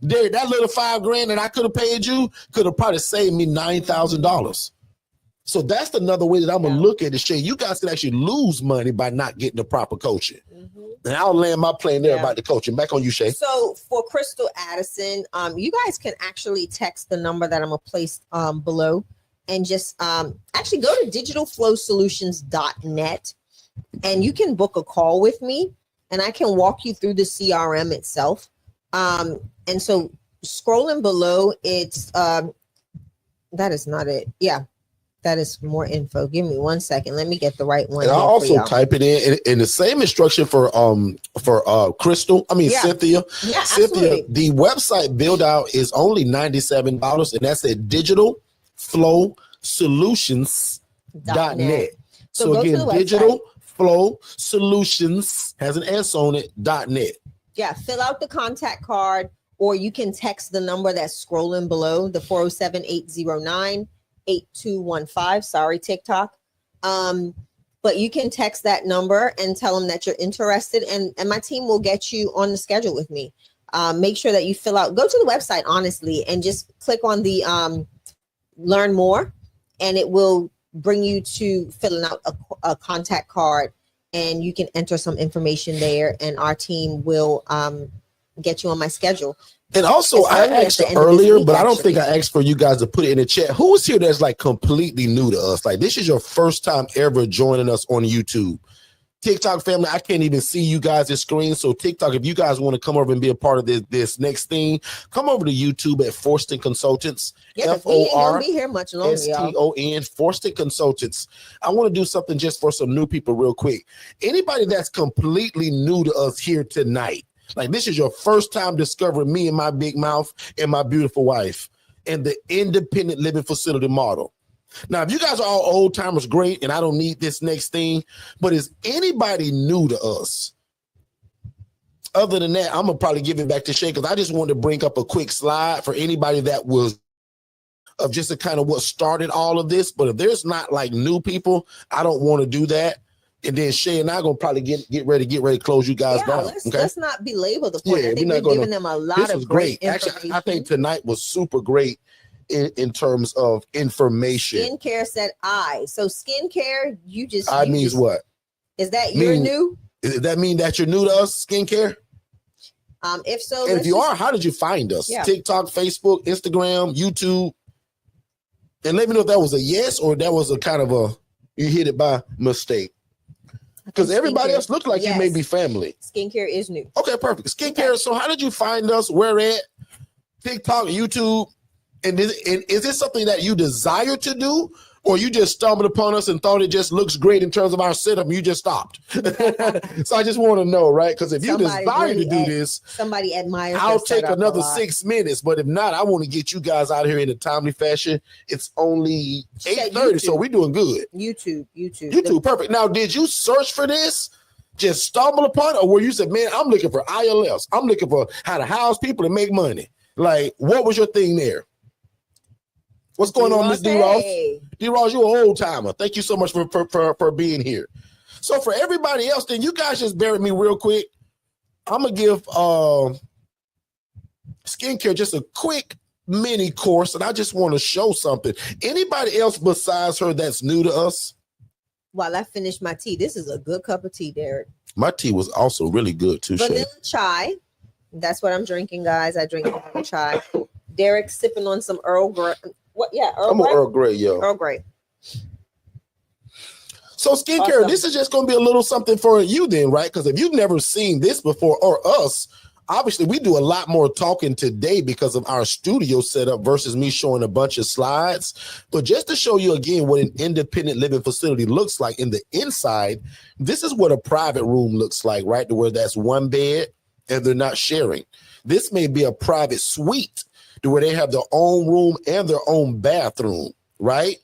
Derek, that little $5,000 that I could have paid you could have probably saved me $9,000. So that's another way that I'm going to look at it, Shay. You guys can actually lose money by not getting the proper coaching. And I'll land my plane there about the coaching. Back on you, Shay. So for Crystal Addison, you guys can actually text the number that I'm going to place below and just actually go to digitalflowsolutions.net and you can book a call with me and I can walk you through the CRM itself. And so scrolling below, it's that is not it. Yeah. That is more info. Give me 1 second. Let me get the right one. And I'll also type it in the same instruction for Crystal. I mean Cynthia. Yeah, Cynthia, absolutely. the website build out is only $97, and that's at digitalflowsolutions.net. So So go to again, the website. Digital Flow Solutions has an S on it .net. Yeah, fill out the contact card, or you can text the number that's scrolling below, the 407-809-8215. Sorry, TikTok. But you can text that number and tell them that you're interested, and my team will get you on the schedule with me. Make sure that you fill out, go to the website, honestly, and just click on the learn more, and it will bring you to filling out a contact card. and you can enter some information there, and our team will get you on my schedule. And also, It's I early at asked the end of this earlier, week, but I don't actually. think I asked for you guys to put it in the chat. Who is here that's like completely new to us? Like, this is your first time ever joining us on YouTube. TikTok family, I can't even see you guys' screen. So TikTok, if you guys want to come over and be a part of this next thing, come over to YouTube at Forston Consultants. Yeah, 'cause we ain't gonna be here much longer, y'all. Forston, Forston Consultants. I want to do something just for some new people real quick. Anybody that's completely new to us here tonight, like this is your first time discovering me and my big mouth and my beautiful wife and the independent living facility model. Now, if you guys are all old timers, great, and I don't need this next thing, but is anybody new to us? Other than that, I'm gonna probably give it back to Shay because I just wanted to bring up a quick slide for anybody that was of just a kind of what started all of this. But if there's not like new people, I don't want to do that. And then Shay and I are gonna probably get ready to close you guys down. Let's not belabor the point. Yeah, I think we're we're not gonna- giving them a lot This of was great. information. Actually, I think tonight was super great in terms of information. Skincare said I. So skincare, I means what? Is that you're Mean- new? Does that mean that you're new to us, skincare? If so, And if you are, how did you find us? Yeah. TikTok, Facebook, Instagram, YouTube. And let me know if that was a yes or that was a kind of a you hit it by mistake. Because everybody else looked like you may be family. Skincare is new. Okay, perfect. Skincare. So how did you find us? Where at? TikTok, YouTube. And is this something that you desire to do? Or you just stumbled upon us and thought it just looks great in terms of our setup and you just stopped? So I just want to know, right? Because if you desire to do this, somebody admires. I'll take another 6 minutes. But if not, I want to get you guys out here in a timely fashion. It's only 8:30, so we're doing good. YouTube, perfect. Now, did you search for this? Just stumble upon it? Or where you said, man, I'm looking for ILFs. I'm looking for how to house people and make money. Like, what was your thing there? What's going on, Miss D-Ross? D-Ross, you're an old timer. Thank you so much for being here. So for everybody else, then you guys just bear with me real quick. I'm going to give skincare just a quick mini course, and I just want to show something. Anybody else besides her that's new to us? While I finish my tea, this is a good cup of tea, Derek. My tea was also really good too. Vanilla chai. That's what I'm drinking, guys. I drink vanilla chai. Derek sipping on some Earl Grey. What? Yeah, Earl Grey. Earl Grey, yo. Earl Grey. So skincare, this is just going to be a little something for you then, right? Because if you've never seen this before, or us, obviously we do a lot more talking today because of our studio setup versus me showing a bunch of slides. But just to show you again what an independent living facility looks like in the inside, this is what a private room looks like, right? To where that's one bed and they're not sharing. This may be a private suite to where they have their own room and their own bathroom, right?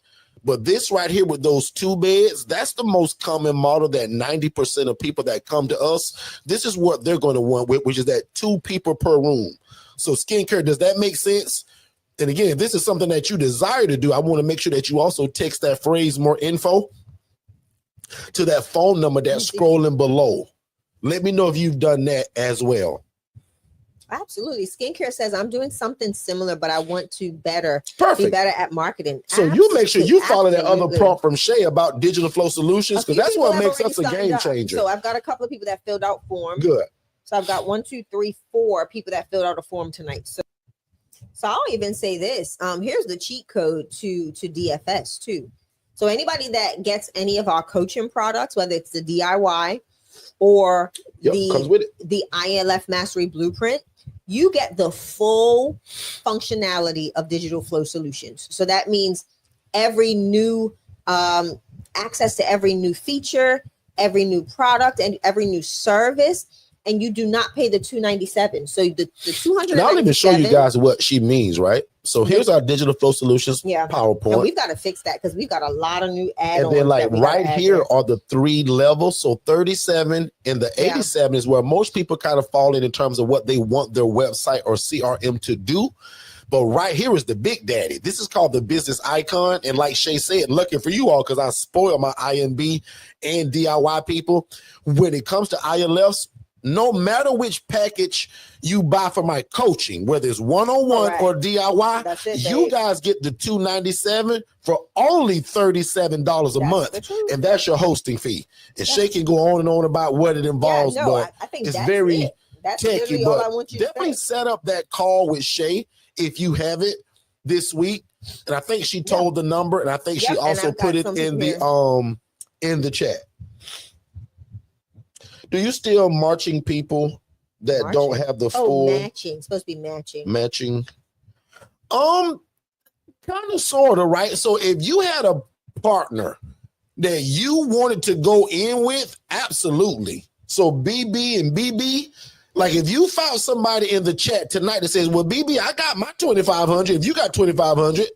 But this right here with those two beds, that's the most common model that 90% of people that come to us, this is what they're going to want, which is that 2 people per room. So skincare, does that make sense? And again, if this is something that you desire to do, I want to make sure that you also text that phrase more info to that phone number that's scrolling below. Let me know if you've done that as well. Absolutely. Skincare says I'm doing something similar, but I want to be better at marketing. So you make sure you follow that other prompt from Shay about Digital Flow Solutions, because that's what makes us a game changer. So I've got a couple of people that filled out forms. Good. So I've got 1, 2, 3, 4 people that filled out a form tonight. So I'll even say this. Here's the cheat code to DFS too. So anybody that gets any of our coaching products, whether it's the DIY or the ILF Mastery Blueprint, you get the full functionality of Digital Flow Solutions. So that means every new access to every new feature, every new product, and every new service. And you do not pay the $297. So the $297. And I'll even show you guys what she means, right? So here's our Digital Flow Solutions PowerPoint. And we've got to fix that because we've got a lot of new add-ons. And then like right here are the 3 levels. So 37 and the 87 is where most people kind of fall in terms of what they want their website or CRM to do. But right here is the big daddy. This is called the business icon. And like Shay said, looking for you all because I spoil my IMB and DIY people. When it comes to ILFs, no matter which package you buy for my coaching, whether it's one-on-one or DIY, That's it, you babe. guys get the $297 for only $37 a month. the truth. And that's your hosting fee. And Shay can go on and on about what it involves, Yeah, no, but I think it's that's very it. That's techie. literally all I But want you to definitely say. set up that call with Shay if you have it this week. And I think she told the number, and I think she Yep, and also I've got put it something in the chat. Do you still marching people that don't Marching? have the Oh, full matching. Supposed to be matching. kind of sort of, right? So if you had a partner that you wanted to go in with, absolutely. So BB and BB, like if you found somebody in the chat tonight that says, well, BB, I got my 2,500. If you got 2,500,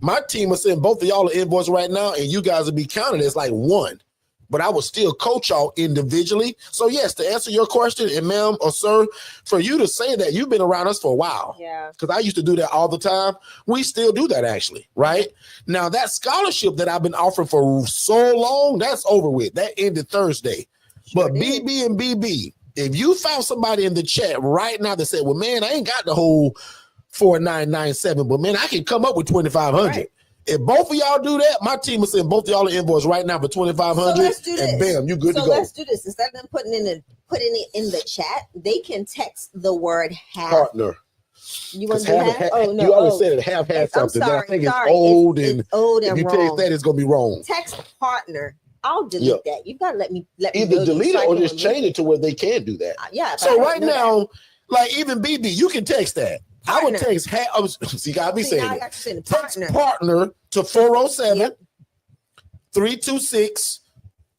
my team will send both of y'all an invoice right now, and you guys will be counted as like one. But I would still coach y'all individually. So yes, to answer your question, and ma'am or sir, for you to say that, you've been around us for a while. Yeah. Because I used to do that all the time. We still do that actually, right? Now that scholarship that I've been offering for so long, that's over with. That ended Thursday. But did. BB and BB, if you found somebody in the chat right now that said, well, man, I ain't got the whole 4,997, but man, I can come up with 2,500. Right. If both of y'all do that, my team will send both of y'all an invoice right now for 2,500, So let's do this. and bam, you good to So go. let's do this. Instead of them putting it in the chat, they can text the word half. Partner. You want 'Cause to do half- half? Oh no. You always oh. said it half had I'm something. Then I sorry, think sorry. it's old, It's and old if and you wrong. text that, it's gonna be wrong. Text partner. I'll delete Yep. that. You've got to let me Either know delete so I it or can just remove change it to where they can do that. Yeah. but I So don't right know that. now, like even BB, you can text that. I would Partner. text see, I be See, now saying I it. got you saying Text partner. partner to 407 Yep. 326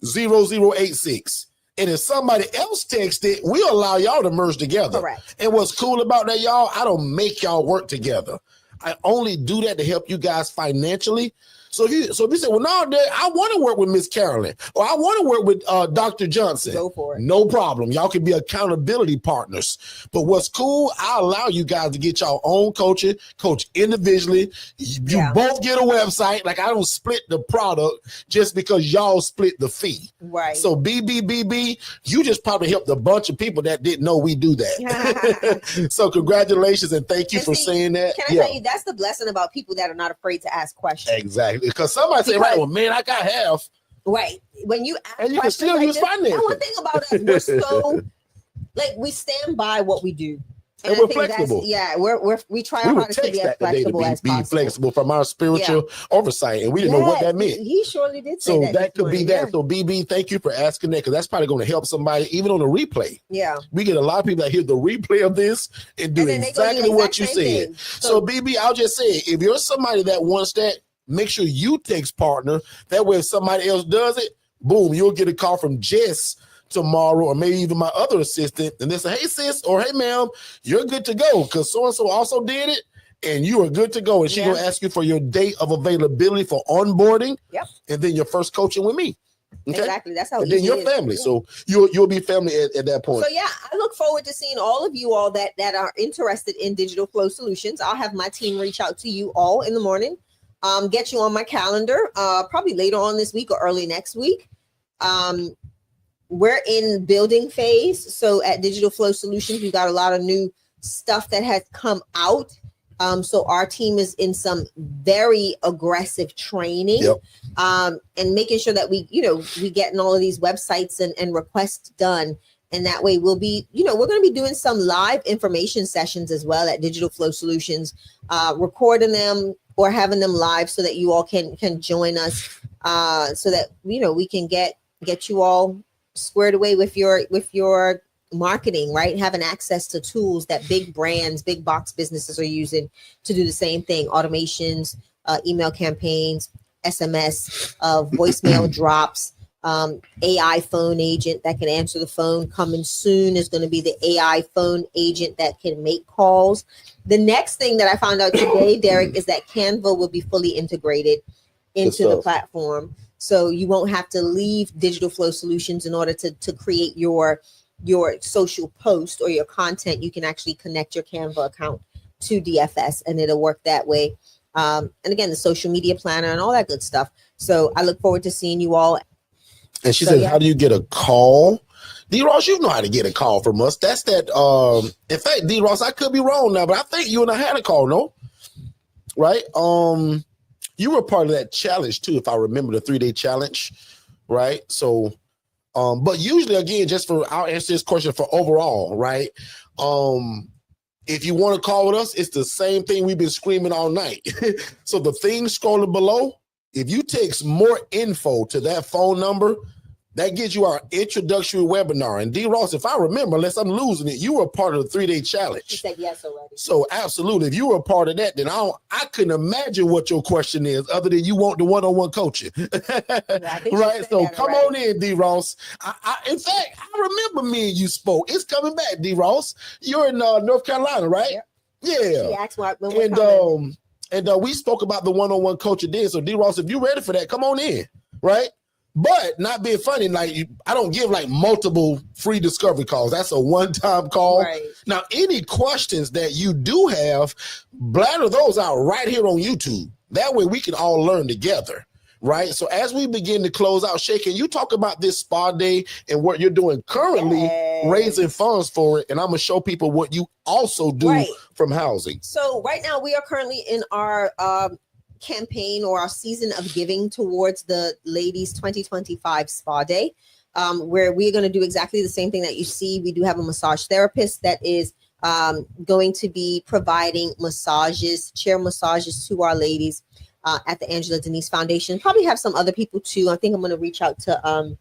0086. And if somebody else texts it, we'll allow y'all to merge together. Correct. And what's cool about that, y'all, I don't make y'all work together. I only do that to help you guys financially. So if you say, well, no, I want to work with Miss Carolyn, or I want to work with Dr. Johnson. Go for it. No problem. Y'all can be accountability partners. But what's cool, I allow you guys to get your own coaching, coach individually. You both get a website. Like I don't split the product just because y'all split the fee. Right. So BBBB, you just probably helped a bunch of people that didn't know we do that. So congratulations and thank you And for see, saying that. Can I tell you, that's the blessing about people that are not afraid to ask questions. Exactly. Because somebody say, right, well, man, I got half. Right. When you ask And you can questions still like use this, financing. and one thing about us, we're so like we stand by what we do. And I we're think flexible. we try We our would hardest to text be as that today to flexible as be possible. flexible from our spiritual oversight. And we didn't know what that meant. He surely did say So that. that this could be morning, that. So BB, thank you for asking that, because that's probably going to help somebody even on the replay. Yeah. We get a lot of people that hear the replay of this and do And then they go do exactly the what exact you same said. thing. So BB, I'll just say, if you're somebody that wants that, make sure you text partner. That way, if somebody else does it, boom, you'll get a call from Jess tomorrow, or maybe even my other assistant, and they say, hey sis, or hey ma'am, you're good to go because so-and-so also did it and you are good to go. And she's gonna ask you for your date of availability for onboarding. Yep. And then your first coaching with me. Okay. Exactly. That's how And then easy your it is. family. Yeah. So you'll be family at that point. So yeah, I look forward to seeing all of you all that are interested in Digital Flow Solutions. I'll have my team reach out to you all in the morning. Get you on my calendar, probably later on this week or early next week. We're in building phase. So at Digital Flow Solutions, we've got a lot of new stuff that has come out. So our team is in some very aggressive training, and making sure that we getting all of these websites and requests done. And that way we'll be, we're going to be doing some live information sessions as well at Digital Flow Solutions, recording them or having them live so that you all can join us, so that, we can get you all squared away with your marketing, right? Having access to tools that big brands, big box businesses are using to do the same thing. Automations, email campaigns, SMS, voicemail drops, AI phone agent that can answer the phone. Coming soon is going to be the AI phone agent that can make calls. The next thing that I found out today, Derek, is that Canva will be fully integrated into the platform. So you won't have to leave Digital Flow Solutions in order to create your social post or your content. You can actually connect your Canva account to DFS and it'll work that way. And again, the social media planner and all that good stuff. So I look forward to seeing you all. And she said, how do you get a call D-Ross, you know how to get a call from us. That's that. In fact, D-Ross, I could be wrong now, but I think you and I had a call, no? Right? You were part of that challenge too, if I remember the 3-day challenge, right? So, but usually, again, just for I'll answer this question for overall, right? If you want to call with us, it's the same thing we've been screaming all night. So the thing scrolling below, if you text more info to that phone number, that gives you our introductory webinar. And D-Ross, if I remember, unless I'm losing it, you were part of the 3-day challenge. She said yes already. So absolutely, if you were a part of that, then I couldn't imagine what your question is other than you want the one-on-one coaching. Right? So come on in, D-Ross. In fact, I remember me and you spoke. It's coming back, D-Ross. You're in North Carolina, right? Yep. Yeah. She asked when we're coming. And we spoke about the one-on-one coaching then. So D-Ross, if you're ready for that, come on in, right? But not being funny, like I don't give like multiple free discovery calls. That's a one-time call. Right. Now, any questions that you do have, bladder those out right here on YouTube. That way we can all learn together, right? So as we begin to close out, Shay, can you talk about this spa day and what you're doing currently, raising funds for it? And I'm going to show people what you also do from housing. So right now we are currently in our campaign or our season of giving towards the ladies 2025 spa day, where we're going to do exactly the same thing that you see. We do have a massage therapist that is going to be providing massages, chair massages to our ladies at the Angela Denise Foundation. Probably have some other people too. I think I'm going to reach out to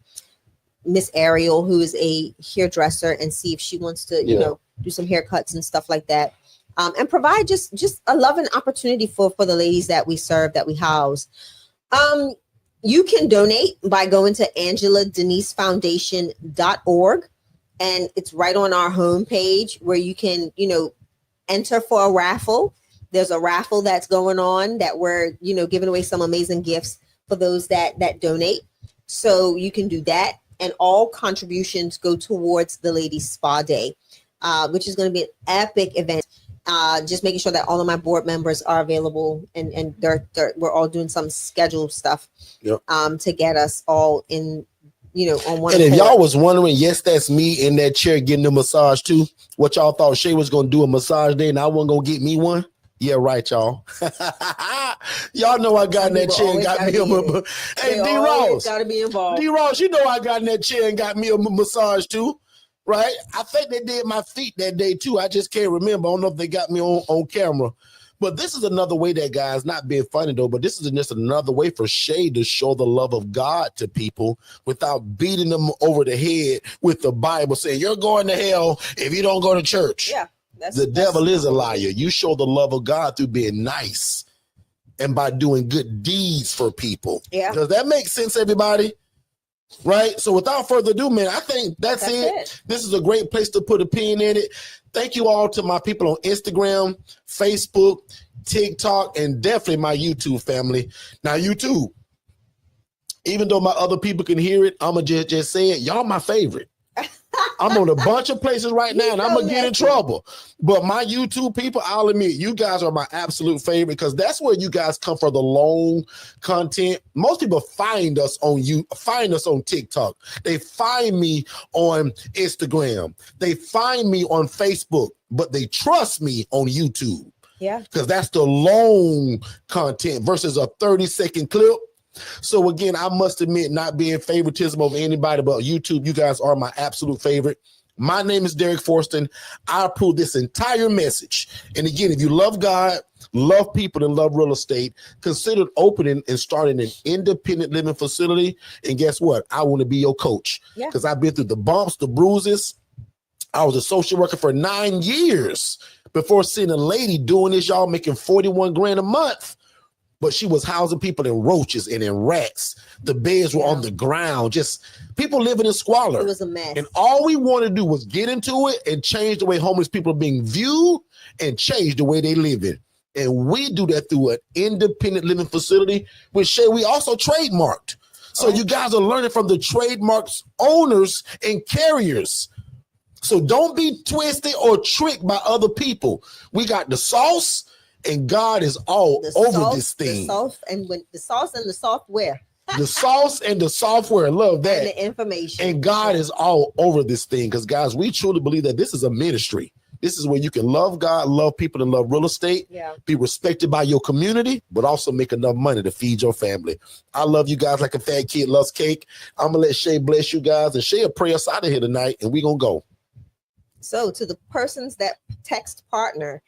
Miss Ariel, who is a hairdresser, and see if she wants to, you know, do some haircuts and stuff like that. And provide just a loving opportunity for the ladies that we serve, that we house. You can donate by going to AngelaDeniseFoundation.org, and it's right on our homepage where you can, you know, enter for a raffle. There's a raffle that's going on that we're, you know, giving away some amazing gifts for those that donate. So you can do that, and all contributions go towards the ladies spa day, which is going to be an epic event. Just making sure that all of my board members are available, and we're all doing some scheduled stuff to get us all in, you know, on one. And if y'all was wondering, yes, that's me in that chair getting a massage too. What y'all thought Shay was gonna do a massage day and I wasn't gonna get me one? Yeah, right, y'all. Y'all know I got in that chair and got me a hey, D-Ross. Gotta be involved. D-Ross, you know I got in that chair and got me a massage too. Right? I think they did my feet that day too. I just can't remember. I don't know if they got me on camera. But this is another way that, guys, not being funny though, but this is just another way for Shay to show the love of God to people without beating them over the head with the Bible saying, you're going to hell if you don't go to church. Yeah. The devil is a liar. You show the love of God through being nice and by doing good deeds for people. Yeah. Does that make sense, everybody? Right. So without further ado, man, I think that's it. This is a great place to put a pin in it. Thank you all to my people on Instagram, Facebook, TikTok, and definitely my YouTube family. Now, YouTube, even though my other people can hear it, I'm going to just say it. Y'all my favorite. I'm on a bunch of places right now, and I'm going to get in trouble. But my YouTube people, I'll admit, you guys are my absolute favorite because that's where you guys come for the long content. Most people find us on TikTok. They find me on Instagram. They find me on Facebook, but they trust me on YouTube. Yeah. Because that's the long content versus a 30-second clip. So again, I must admit, not being favoritism of anybody but YouTube, you guys are my absolute favorite. My name is Derek Forston. I approve this entire message. And again, if you love God, love people, and love real estate, consider opening and starting an independent living facility. And guess what? I want to be your coach because I've been through the bumps, the bruises. I was a social worker for 9 years before seeing a lady doing this, y'all, making 41 grand a month. But she was housing people in roaches and in rats. The beds were on the ground, just people living in squalor. It was a mess. And all we want to do was get into it and change the way homeless people are being viewed and change the way they live in. And we do that through an independent living facility, which Shay, we also trademarked. So you guys are learning from the trademarks owners and carriers. So don't be twisted or tricked by other people. We got the sauce. And God is all over this thing. The sauce and the software. The sauce and the software. Love And that. the information. And God is all over this thing because, guys, we truly believe that this is a ministry. This is where you can love God, love people, and love real estate. Yeah. Be respected by your community, but also make enough money to feed your family. I love you guys like a fat kid loves cake. I'm going to let Shay bless you guys, and Shay will pray us out of here tonight, and we're going to go. So to the persons that text partner,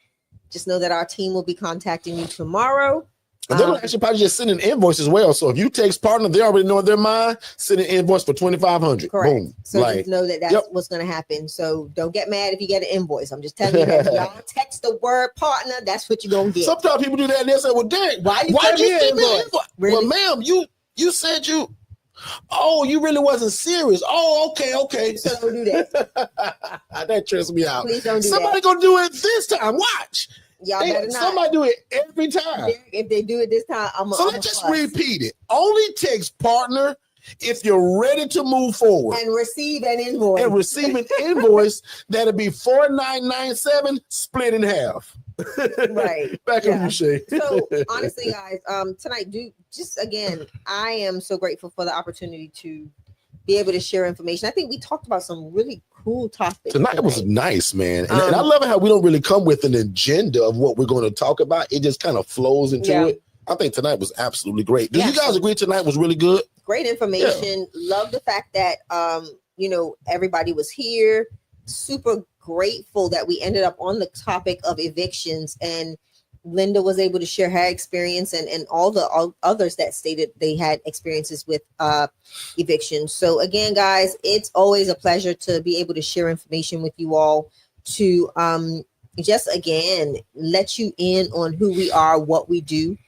just know that our team will be contacting you tomorrow. And they'll actually probably just send an invoice as well. So if you text partner, they already know in their mind, send an invoice for $2,500. Correct. Boom. So Like, just know that that's yep. what's going to happen. So don't get mad if you get an invoice. I'm just telling you that. Y'all text the word partner, that's what you're going to get. sometimes people do that and they say, well, dang, Why'd you why'd send you me an send me an invoice? invoice? Really? Well, ma'am, you said you really wasn't serious. Oh, okay. So don't do that. That trips me out. Please don't do Somebody that. gonna do it this time. Watch. Y'all better not. Somebody do it every time. If they do it this time, I'm So let's just repeat it. Only text partner if you're ready to move forward and receive an invoice. and receive an invoice that'll be $4,997 split in half. Right. Back on you, Shay. So honestly, guys, tonight, I am so grateful for the opportunity to be able to share information. I think we talked about some really cool topics. Tonight was nice, man. And I love it how we don't really come with an agenda of what we're going to talk about. It just kind of flows into it. I think tonight was absolutely great. Do you guys agree tonight was really good? Great information. Love the fact that everybody was here. Super grateful that we ended up on the topic of evictions, and Linda was able to share her experience and all others that stated they had experiences with evictions. So again, guys, it's always a pleasure to be able to share information with you all, to just again let you in on who we are, what we do,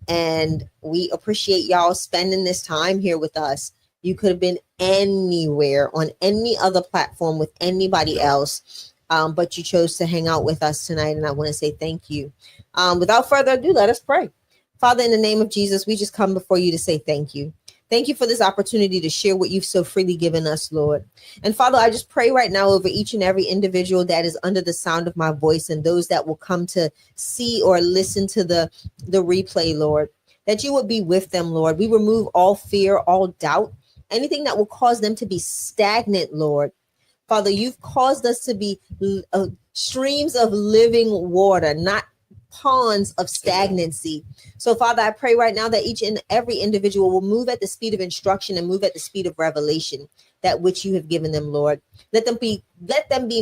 and we appreciate y'all spending this time here with us. You could have been anywhere on any other platform with anybody else, but you chose to hang out with us tonight, and I want to say thank you. Without further ado, let us pray. Father, in the name of Jesus, we just come before you to say thank you. Thank you for this opportunity to share what you've so freely given us, Lord. And Father, I just pray right now over each and every individual that is under the sound of my voice, and those that will come to see or listen to the replay, Lord, that you would be with them, Lord. We remove all fear, all doubt, anything that will cause them to be stagnant, Lord. Father, you've caused us to be streams of living water, not ponds of stagnancy. So, Father, I pray right now that each and every individual will move at the speed of instruction and move at the speed of revelation, that which you have given them, Lord. Let them be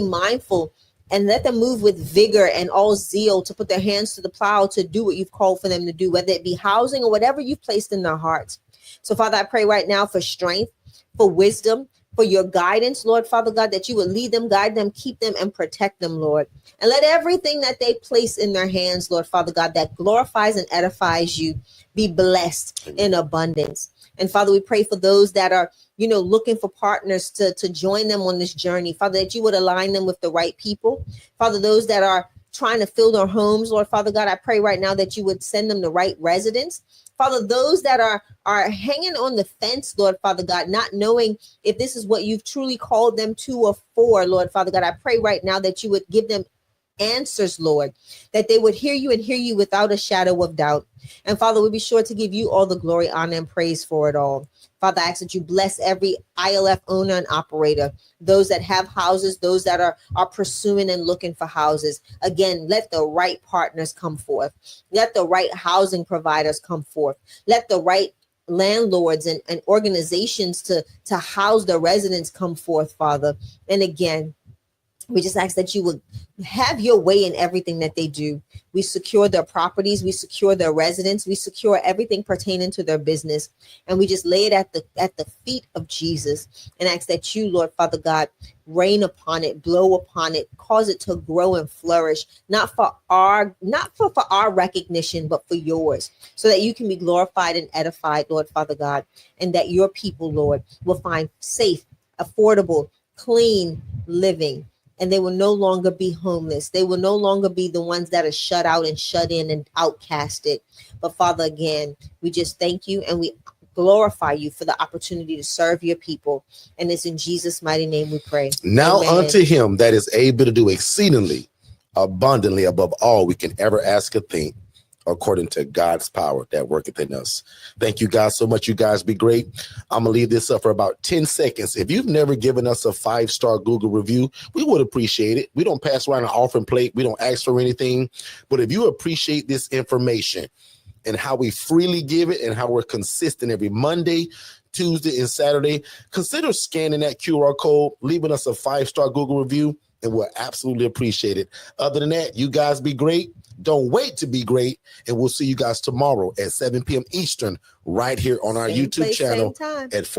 mindful, and let them move with vigor and all zeal to put their hands to the plow to do what you've called for them to do, whether it be housing or whatever you've placed in their hearts. So, Father, I pray right now for strength, for wisdom, for your guidance, Lord, Father God, that you would lead them, guide them, keep them, and protect them, Lord. And let everything that they place in their hands, Lord, Father God, that glorifies and edifies you, be blessed in abundance. And Father, we pray for those that are, looking for partners to join them on this journey, Father, that you would align them with the right people. Father, those that are trying to fill their homes, Lord, Father God, I pray right now that you would send them the right residents. Father, those that are hanging on the fence, Lord, Father God, not knowing if this is what you've truly called them to or for, Lord, Father God, I pray right now that you would give them answers, Lord, that they would hear you and hear you without a shadow of doubt. And Father, we'll be sure to give you all the glory, honor, and praise for it all. Father, I ask that you bless every ILF owner and operator, those that have houses, those that are pursuing and looking for houses. Again, let the right partners come forth. Let the right housing providers come forth. Let the right landlords and organizations to house the residents come forth, Father. And again, we just ask that you would have your way in everything that they do. We secure their properties, we secure their residents, we secure everything pertaining to their business, and we just lay it at the feet of Jesus and ask that you, Lord, Father God, rain upon it, blow upon it, cause it to grow and flourish, not for our recognition, but for yours, so that you can be glorified and edified, Lord, Father God, and that your people, Lord, will find safe, affordable, clean living. And they will no longer be homeless. They will no longer be the ones that are shut out and shut in and outcasted. But Father, again, we just thank you and we glorify you for the opportunity to serve your people. And it's in Jesus' mighty name we pray. Now Amen. unto him that is able to do exceedingly abundantly above all we can ever ask or think, according to God's power that worketh in us. Thank you guys so much. You guys be great. I'm going to leave this up for about 10 seconds. If you've never given us a 5-star Google review, we would appreciate it. We don't pass around an offering plate. We don't ask for anything. But if you appreciate this information and how we freely give it and how we're consistent every Monday, Tuesday, and Saturday, consider scanning that QR code, leaving us a 5-star Google review, and we'll absolutely appreciate it. Other than that, you guys be great. Don't wait to be great. And we'll see you guys tomorrow at 7 p.m. Eastern right here on our Same YouTube place, channel same time. at 4.